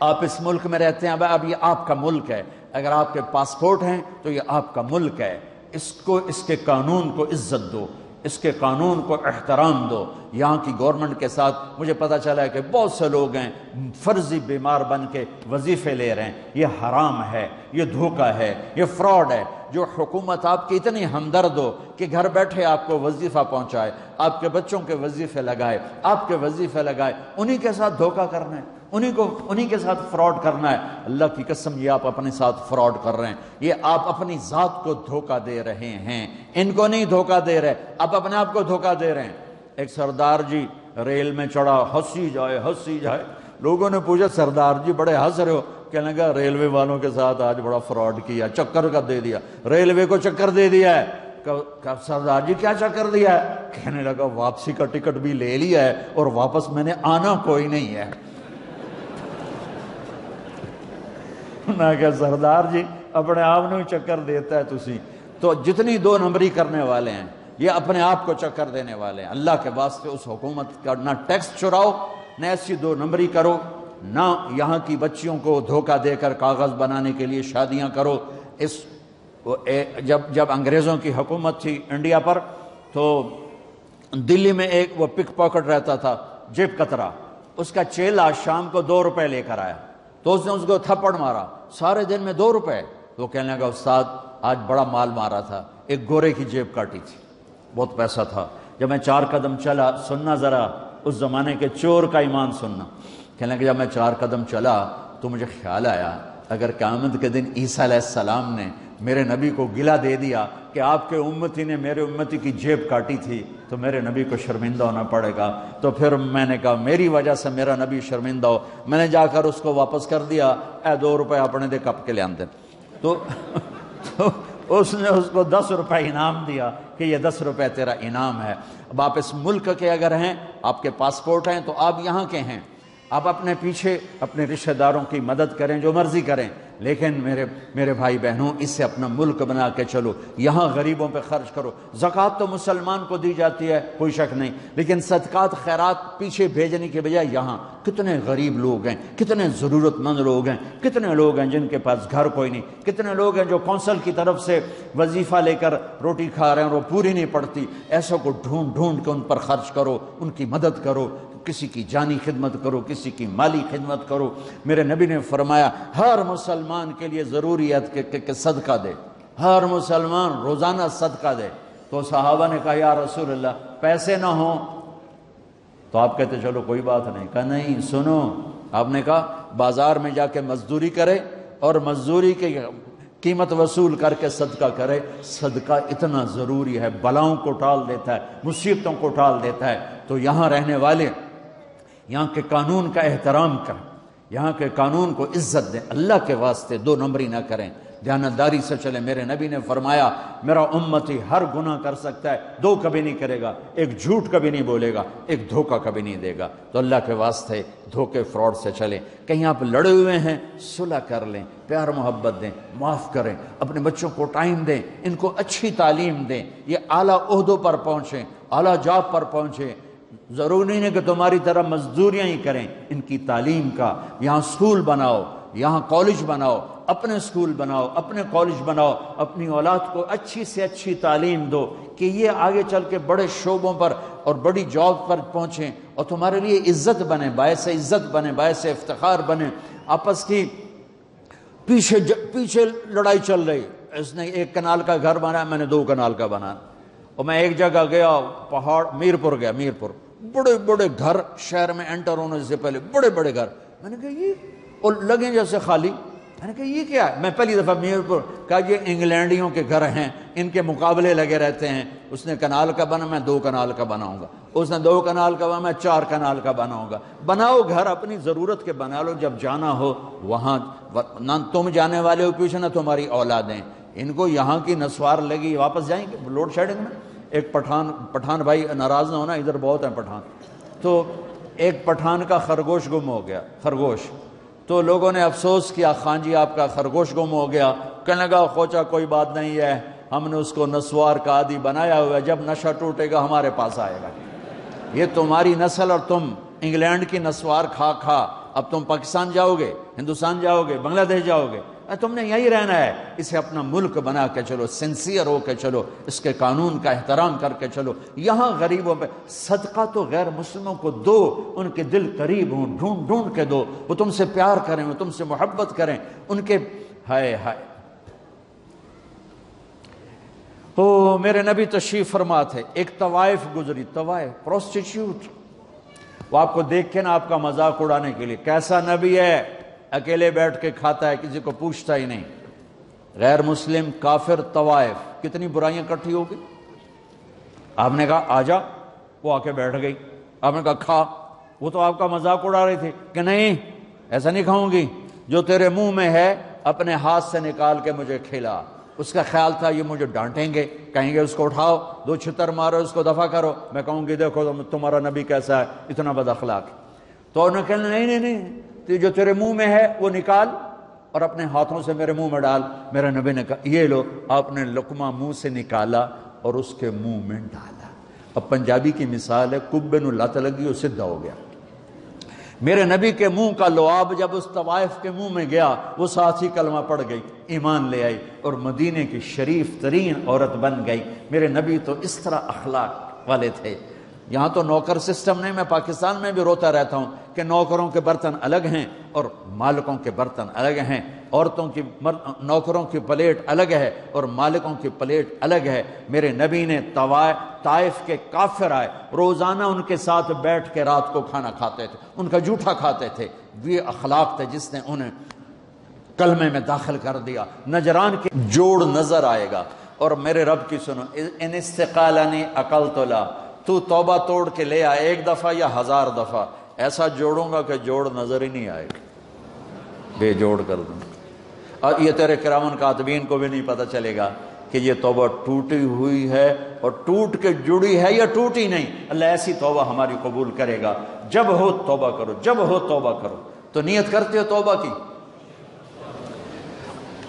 آپ اس ملک میں رہتے ہیں، اب یہ آپ کا ملک ہے، اگر آپ کے پاسپورٹ ہیں تو یہ آپ کا ملک ہے، اس کے قانون کو عزت دو، اس کے قانون کو احترام دو۔ یہاں کی گورنمنٹ کے ساتھ مجھے پتہ چلا ہے کہ بہت سے لوگ ہیں فرضی بیمار بن کے وظیفے لے رہے ہیں، یہ حرام ہے، یہ دھوکہ ہے، یہ فراڈ ہے۔ جو حکومت آپ کی اتنی ہمدرد ہو کہ گھر بیٹھے آپ کو وظیفہ پہنچائے، آپ کے بچوں کے وظیفے لگائے، آپ کے وظیفے لگائے، انہی کے ساتھ دھوکہ کرنا ہے، انہی کے ساتھ فراڈ کرنا ہے۔ اللہ کی قسم یہ آپ اپنے ساتھ فراڈ کر رہے ہیں، یہ آپ اپنی ذات کو دھوکہ دے رہے ہیں، ان کو نہیں دھوکہ دے رہے، آپ اپنے آپ کو دھوکہ دے رہے ہیں۔ ایک سردار جی ریل میں چڑھا، ہنسی جائے، لوگوں نے پوچھا سردار جی بڑے ہنس رہے ہو؟ کہنے لگا ریلوے والوں کے ساتھ آج بڑا فراڈ کیا، چکر کا دے دیا، ریلوے کو چکر دے دیا ہے۔ سردار جی کیا چکر دیا ہے؟ کہنے لگا واپسی کا ٹکٹ بھی لے لیا ہے اور واپس میں نے آنا کوئی نہیں ہے۔ میں کہ سردار جی اپنے آپ نے چکر دیتا ہے تسی تو جتنی 2 نمبری کرنے والے ہیں یہ اپنے آپ کو چکر دینے والے ہیں۔ اللہ کے واسطے اس حکومت کا نہ ٹیکس چراؤ، نہ ایسی 2 نمبری کرو، نہ یہاں کی بچیوں کو دھوکہ دے کر کاغذ بنانے کے لیے شادیاں کرو۔ جب انگریزوں کی حکومت تھی انڈیا پر تو دلی میں ایک وہ پک پاکٹ رہتا تھا جیب کترا، اس کا چیلا شام کو 2 روپے لے کر آیا تو اس نے اس کو تھپڑ مارا، سارے دن میں 2 روپے۔ تو کہنے لگا استاد آج بڑا مال مارا تھا، ایک گورے کی جیب کاٹی تھی، بہت پیسہ تھا۔ جب میں 4 قدم چلا، سننا ذرا اس زمانے کے چور کا ایمان سننا، کہنے لگا جب میں 4 قدم چلا تو مجھے خیال آیا اگر قیامت کے دن عیسیٰ علیہ السلام نے میرے نبی کو گلہ دے دیا کہ آپ کے امتی نے میرے امتی کی جیب کاٹی تھی تو میرے نبی کو شرمندہ ہونا پڑے گا۔ تو پھر میں نے کہا میری وجہ سے میرا نبی شرمندہ ہو، میں نے جا کر اس کو واپس کر دیا، اے 2 روپے اپنے دے کپ کے لے آندے۔ تو اس نے اس کو 10 روپے انعام دیا کہ یہ 10 روپے تیرا انعام ہے۔ اب آپ اس ملک کے اگر ہیں، آپ کے پاسپورٹ ہیں تو آپ یہاں کے ہیں، آپ اپنے پیچھے اپنے رشتہ داروں کی مدد کریں، جو مرضی کریں، لیکن میرے بھائی بہنوں اسے اپنا ملک بنا کے چلو، یہاں غریبوں پہ خرچ کرو۔ زکوٰۃ تو مسلمان کو دی جاتی ہے کوئی شک نہیں، لیکن صدقات خیرات پیچھے بھیجنے کے بجائے یہاں کتنے غریب لوگ ہیں، کتنے ضرورت مند لوگ ہیں، کتنے لوگ ہیں جن کے پاس گھر کوئی نہیں، کتنے لوگ ہیں جو کونسل کی طرف سے وظیفہ لے کر روٹی کھا رہے ہیں اور وہ پوری نہیں پڑتی، ایسوں کو ڈھونڈ کے ان پر خرچ کرو، ان کی مدد کرو، کسی کی جانی خدمت کرو، کسی کی مالی خدمت کرو۔ میرے نبی نے فرمایا ہر مسلمان کے لیے ضروری ہے کہ صدقہ دے، ہر مسلمان روزانہ صدقہ دے۔ تو صحابہ نے کہا یا رسول اللہ پیسے نہ ہوں تو آپ کہتے چلو کوئی بات نہیں۔ کہا نہیں سنو، آپ نے کہا بازار میں جا کے مزدوری کرے اور مزدوری کی قیمت وصول کر کے صدقہ کرے، صدقہ اتنا ضروری ہے، بلاؤں کو ٹال دیتا ہے، مصیبتوں کو ٹال دیتا ہے۔ تو یہاں رہنے والے یہاں کے قانون کا احترام کریں، یہاں کے قانون کو عزت دیں، اللہ کے واسطے 2 نمبری نہ کریں، دیانتداری سے چلیں۔ میرے نبی نے فرمایا میرا امتی ہر گناہ کر سکتا ہے، 2 کبھی نہیں کرے گا، ایک جھوٹ کبھی نہیں بولے گا، ایک دھوکہ کبھی نہیں دے گا۔ تو اللہ کے واسطے دھوکے فراڈ سے چلیں۔ کہیں آپ لڑے ہوئے ہیں صلح کر لیں، پیار محبت دیں، معاف کریں، اپنے بچوں کو ٹائم دیں، ان کو اچھی تعلیم دیں، یہ اعلیٰ عہدوں پر پہنچیں، اعلیٰ جاب پر پہنچیں۔ ضروری نہیں ہے کہ تمہاری طرح مزدوریاں ہی کریں، ان کی تعلیم کا یہاں سکول بناؤ، یہاں کالج بناؤ، اپنے سکول بناؤ، اپنے کالج بناؤ، اپنی اولاد کو اچھی سے اچھی تعلیم دو کہ یہ آگے چل کے بڑے شعبوں پر اور بڑی جاب پر پہنچیں اور تمہارے لیے عزت بنے، باعث عزت بنے، باعث افتخار بنے۔ آپس کی پیچھے لڑائی چل رہی، اس نے 1 کنال کا گھر بنایا، میں نے 2 کنال کا بنایا، اور میں ایک جگہ گیا پہاڑ میرپور گیا، میرپور بڑے بڑے گھر شہر میں انٹر ہونے سے پہلے بڑے بڑے گھر، میں نے کہا یہ اور لگے جیسے خالی، میں نے کہا یہ کیا ہے؟ میں پہلی دفعہ میرپور کہا یہ انگلینڈیوں کے گھر ہیں، ان کے مقابلے لگے رہتے ہیں، اس نے کنال کا بنا، میں 2 کنال کا بناؤں گا، اس نے 2 کنال کا بنا، میں 4 کنال کا بناؤں گا۔ بناؤ گھر اپنی ضرورت کے بنا لو، جب جانا ہو وہاں نہ تم جانے والے ہو پیچھے، نہ تمہاری اولادیں۔ ان کو یہاں کی نسوار لگی، واپس جائیں گے لوڈ شیڈنگ میں۔ ایک پٹھان بھائی ناراض نہ ہونا، ادھر بہت ہیں پٹھان، تو ایک پٹھان کا خرگوش گم ہو گیا، خرگوش، تو لوگوں نے افسوس کیا، خان جی آپ کا خرگوش گم ہو گیا۔ کہنے لگا خوچا کوئی بات نہیں ہے، ہم نے اس کو نسوار کا عادی بنایا ہوا ہے، جب نشہ ٹوٹے گا ہمارے پاس آئے گا۔ یہ تمہاری نسل، اور تم انگلینڈ کی نسوار کھا کھا اب تم پاکستان جاؤ گے، ہندوستان جاؤ گے، بنگلہ دیش جاؤ گے، تم نے یہی رہنا ہے۔ اسے اپنا ملک بنا کے چلو، سنسیئر ہو کے چلو، اس کے قانون کا احترام کر کے چلو۔ یہاں غریبوں پہ صدقہ تو غیر مسلموں کو دو، ان کے دل قریب ہوں، ڈھونڈ ڈھونڈ کے دو، وہ تم سے پیار کریں، وہ تم سے محبت کریں، ان کے ہائے ہائے۔ میرے نبی تشریف فرما تھے، ایک طوائف گزری، طوائف پروسٹیٹیوٹ، وہ آپ کو دیکھ کے نا آپ کا مذاق اڑانے کے لیے، کیسا نبی ہے، اکیلے بیٹھ کے کھاتا ہے، کسی کو پوچھتا ہی نہیں۔ غیر مسلم، کافر، طوائف، کتنی برائیاں اکٹھی ہو گئی۔ آپ نے کہا آ جا، وہ آ کے بیٹھ گئی۔ آپ نے کہا کھا، وہ تو آپ کا مذاق اڑا رہی تھی کہ نہیں ایسا نہیں کھاؤں گی، جو تیرے منہ میں ہے اپنے ہاتھ سے نکال کے مجھے کھلا۔ اس کا خیال تھا یہ مجھے ڈانٹیں گے، کہیں گے اس کو اٹھاؤ، 2 چھتر مارو، اس کو دفع کرو، میں کہوں گی دیکھو تمہارا نبی کیسا ہے، اتنا بد اخلاق۔ تو انہوں نے کہا نہیں، جو تیرے منہ میں ہے وہ نکال اور اپنے ہاتھوں سے میرے منہ میں ڈال۔ میرے نبی نے کہا یہ لو، آپ نے لقمہ منہ سے نکالا اور اس کے منہ میں ڈالا۔ اب پنجابی کی مثال ہے، کبے نو لت لگی وہ سدھا ہو گیا۔ میرے نبی کے منہ کا لعاب جب اس طوائف کے منہ میں گیا، وہ ساتھ ہی کلمہ پڑھ گئی، ایمان لے آئی، اور مدینے کی شریف ترین عورت بن گئی۔ میرے نبی تو اس طرح اخلاق والے تھے۔ یہاں تو نوکر سسٹم نہیں، میں پاکستان میں بھی روتا رہتا ہوں کہ نوکروں کے برتن الگ ہیں اور مالکوں کے برتن الگ ہیں، نوکروں کی پلیٹ الگ ہے اور مالکوں کی پلیٹ الگ ہے۔ میرے نبی نے طائف کے کافر آئے، روزانہ ان کے ساتھ بیٹھ کے رات کو کھانا کھاتے تھے، ان کا جھوٹا کھاتے تھے۔ یہ اخلاق تھے جس نے انہیں کلمے میں داخل کر دیا۔ نجران کے جوڑ نظر آئے گا، اور میرے رب کی سنو، ان استقالنی اقلت لا، تو توبہ توڑ کے لے آئے 1 دفعہ یا 1000 دفعہ، ایسا جوڑوں گا کہ جوڑ نظر ہی نہیں آئے گا، بے جوڑ کر دوں۔ اور یہ تیرے کرام کاتبین کو بھی نہیں پتہ چلے گا کہ یہ توبہ ٹوٹی ہوئی ہے اور ٹوٹ کے جڑی ہے یا ٹوٹی نہیں۔ اللہ ایسی توبہ ہماری قبول کرے گا۔ جب ہو توبہ کرو، جب ہو توبہ کرو۔ تو نیت کرتے ہو توبہ کی؟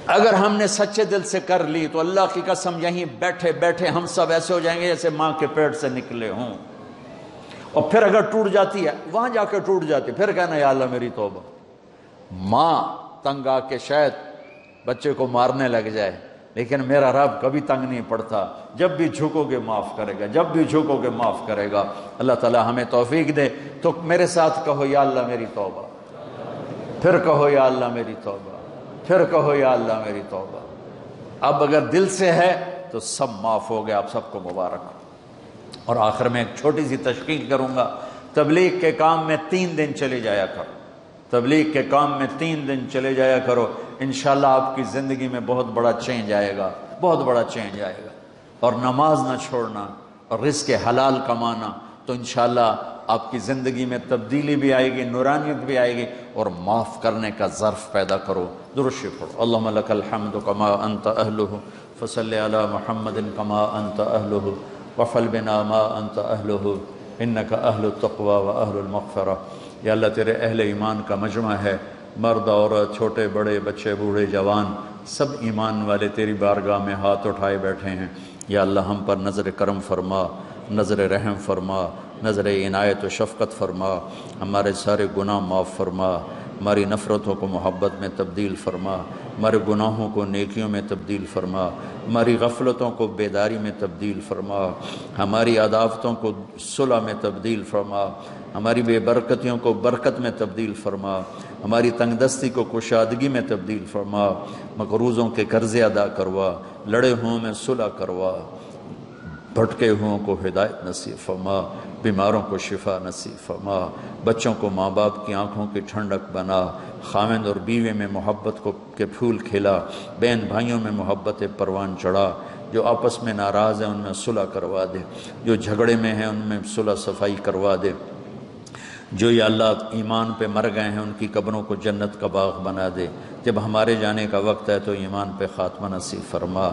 اگر ہم نے سچے دل سے کر لی تو اللہ کی قسم یہیں بیٹھے بیٹھے ہم سب ایسے ہو جائیں گے جیسے ماں کے پیٹ سے نکلے ہوں۔ اور پھر اگر ٹوٹ جاتی ہے، وہاں جا کے ٹوٹ جاتی، پھر کہنا یا اللہ میری توبہ۔ ماں تنگ آ کے شاید بچے کو مارنے لگ جائے، لیکن میرا رب کبھی تنگ نہیں پڑتا، جب بھی جھکو گے معاف کرے گا، جب بھی جھکو گے معاف کرے گا۔ اللہ تعالی ہمیں توفیق دے۔ تو میرے ساتھ کہو یا اللہ میری توبہ، پھر کہو یا اللہ میری توبہ، پھر کہو یا اللہ میری توبہ۔ اب اگر دل سے ہے تو سب معاف ہو گیا، آپ سب کو مبارک ہو۔ اور آخر میں ایک چھوٹی سی تشکیل کروں گا، تبلیغ کے کام میں 3 دن چلے جایا کرو، تبلیغ کے کام میں 3 دن چلے جایا کرو، انشاءاللہ آپ کی زندگی میں بہت بڑا چینج آئے گا، بہت بڑا چینج آئے گا۔ اور نماز نہ چھوڑنا اور رزق حلال کمانا، تو انشاءاللہ آپ کی زندگی میں تبدیلی بھی آئے گی، نورانیت بھی آئے گی، اور معاف کرنے کا ظرف پیدا کرو۔ درود شریف پڑھو۔ اللہم لک الحمد کما انت اہلہ فصل علی محمد کما انت اہلہ وفعل بنا ما انت اہلہ انک اہل التقوی و اہل المغفرہ۔ یا اللہ تیرے اہل ایمان کا مجمع ہے، مرد عورت، چھوٹے بڑے، بچے بوڑھے جوان، سب ایمان والے تیری بارگاہ میں ہاتھ اٹھائے بیٹھے ہیں۔ یا اللہ ہم پر نظر کرم فرما، نظر رحم فرما، نظر عنایت و شفقت فرما، ہمارے سارے گناہ معاف فرما، ہماری نفرتوں کو محبت میں تبدیل فرما، ہمارے گناہوں کو نیکیوں میں تبدیل فرما، ہماری غفلتوں کو بیداری میں تبدیل فرما، ہماری عداوتوں کو صلح میں تبدیل فرما، ہماری بے برکتیوں کو برکت میں تبدیل فرما، ہماری تنگ دستی کو کشادگی میں تبدیل فرما، مقروضوں کے قرضے ادا کروا، لڑے ہوں میں صلح کروا، بھٹکے ہوں کو ہدایت نصیب فرما، بیماروں کو شفا نصیب فرما، بچوں کو ماں باپ کی آنکھوں کی ٹھنڈک بنا، خاوند اور بیوی میں محبت کے پھول کھلا، بہن بھائیوں میں محبت پروان چڑھا، جو آپس میں ناراض ہیں ان میں صلح کروا دے، جو جھگڑے میں ہیں ان میں صلح صفائی کروا دے، جو یا اللہ ایمان پہ مر گئے ہیں ان کی قبروں کو جنت کا باغ بنا دے، جب ہمارے جانے کا وقت ہے تو ایمان پہ خاتمہ نصیب فرما۔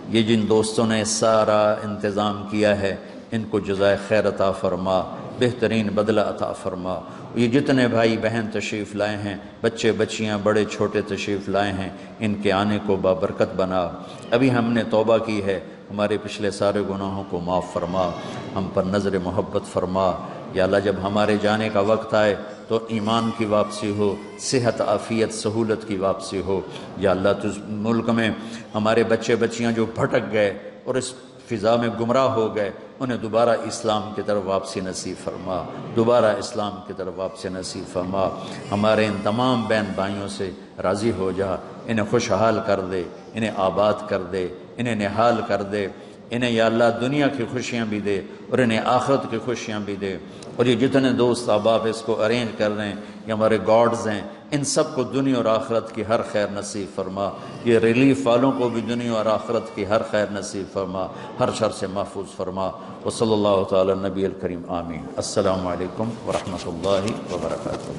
یہ جن دوستوں نے سارا انتظام کیا ہے ان کو جزائے خیر عطا فرما، بہترین بدلہ عطا فرما۔ یہ جتنے بھائی بہن تشریف لائے ہیں، بچے بچیاں بڑے چھوٹے تشریف لائے ہیں، ان کے آنے کو بابرکت بنا۔ ابھی ہم نے توبہ کی ہے، ہمارے پچھلے سارے گناہوں کو معاف فرما، ہم پر نظر محبت فرما۔ یا اللہ جب ہمارے جانے کا وقت آئے تو ایمان کی واپسی ہو، صحت عافیت سہولت کی واپسی ہو۔ یا اللہ تو ملک میں ہمارے بچے بچیاں جو بھٹک گئے اور اس فضا میں گمراہ ہو گئے انہیں دوبارہ اسلام کی طرف واپسی نصیب فرما، دوبارہ اسلام کی طرف واپسی نصیب فرما۔ ہمارے ان تمام بہن بھائیوں سے راضی ہو جا، انہیں خوشحال کر دے، انہیں آباد کر دے، انہیں نہال کر دے، انہیں یا اللہ دنیا کی خوشیاں بھی دے اور انہیں آخرت کی خوشیاں بھی دے۔ اور یہ جتنے دوست احباب اس کو ارینج کر رہے ہیں، یہ ہمارے گاڈز ہیں، ان سب کو دنیا اور آخرت کی ہر خیر نصیب فرما۔ یہ ریلیف والوں کو بھی دنیا اور آخرت کی ہر خیر نصیب فرما، ہر شر سے محفوظ فرما۔ وصلی اللہ تعالی نبی الکریم آمین۔ السلام علیکم ورحمۃ اللہ وبرکاتہ۔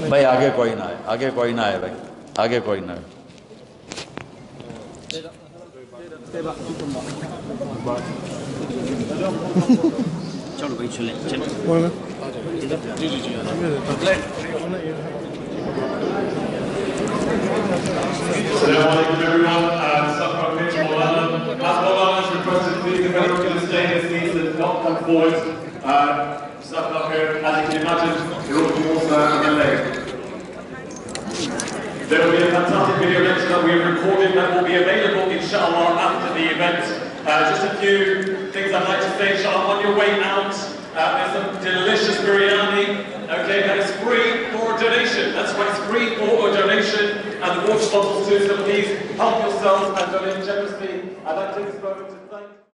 بھائی آگے کوئی نہ آئے، آگے کوئی نہ آئے، بھائی آگے کوئی نہ آئے۔ چلو بھائی چلیں چلیں۔ Assalamu alaikum everyone. As Maulana has requested, please if everyone can stay in their seats and not come forward. Stuff up here, as you can imagine, we're all towards the leg. There will be a fantastic video lecture that we have recorded that will be available inshallah after the event. Just a few things I'd like to say inshallah. On your way out, there's some delicious biryani, okay, that is free for a donation. That's why it's free for a donation. And the water bottles too, so please help yourselves and donate generously. I'd like to take this moment to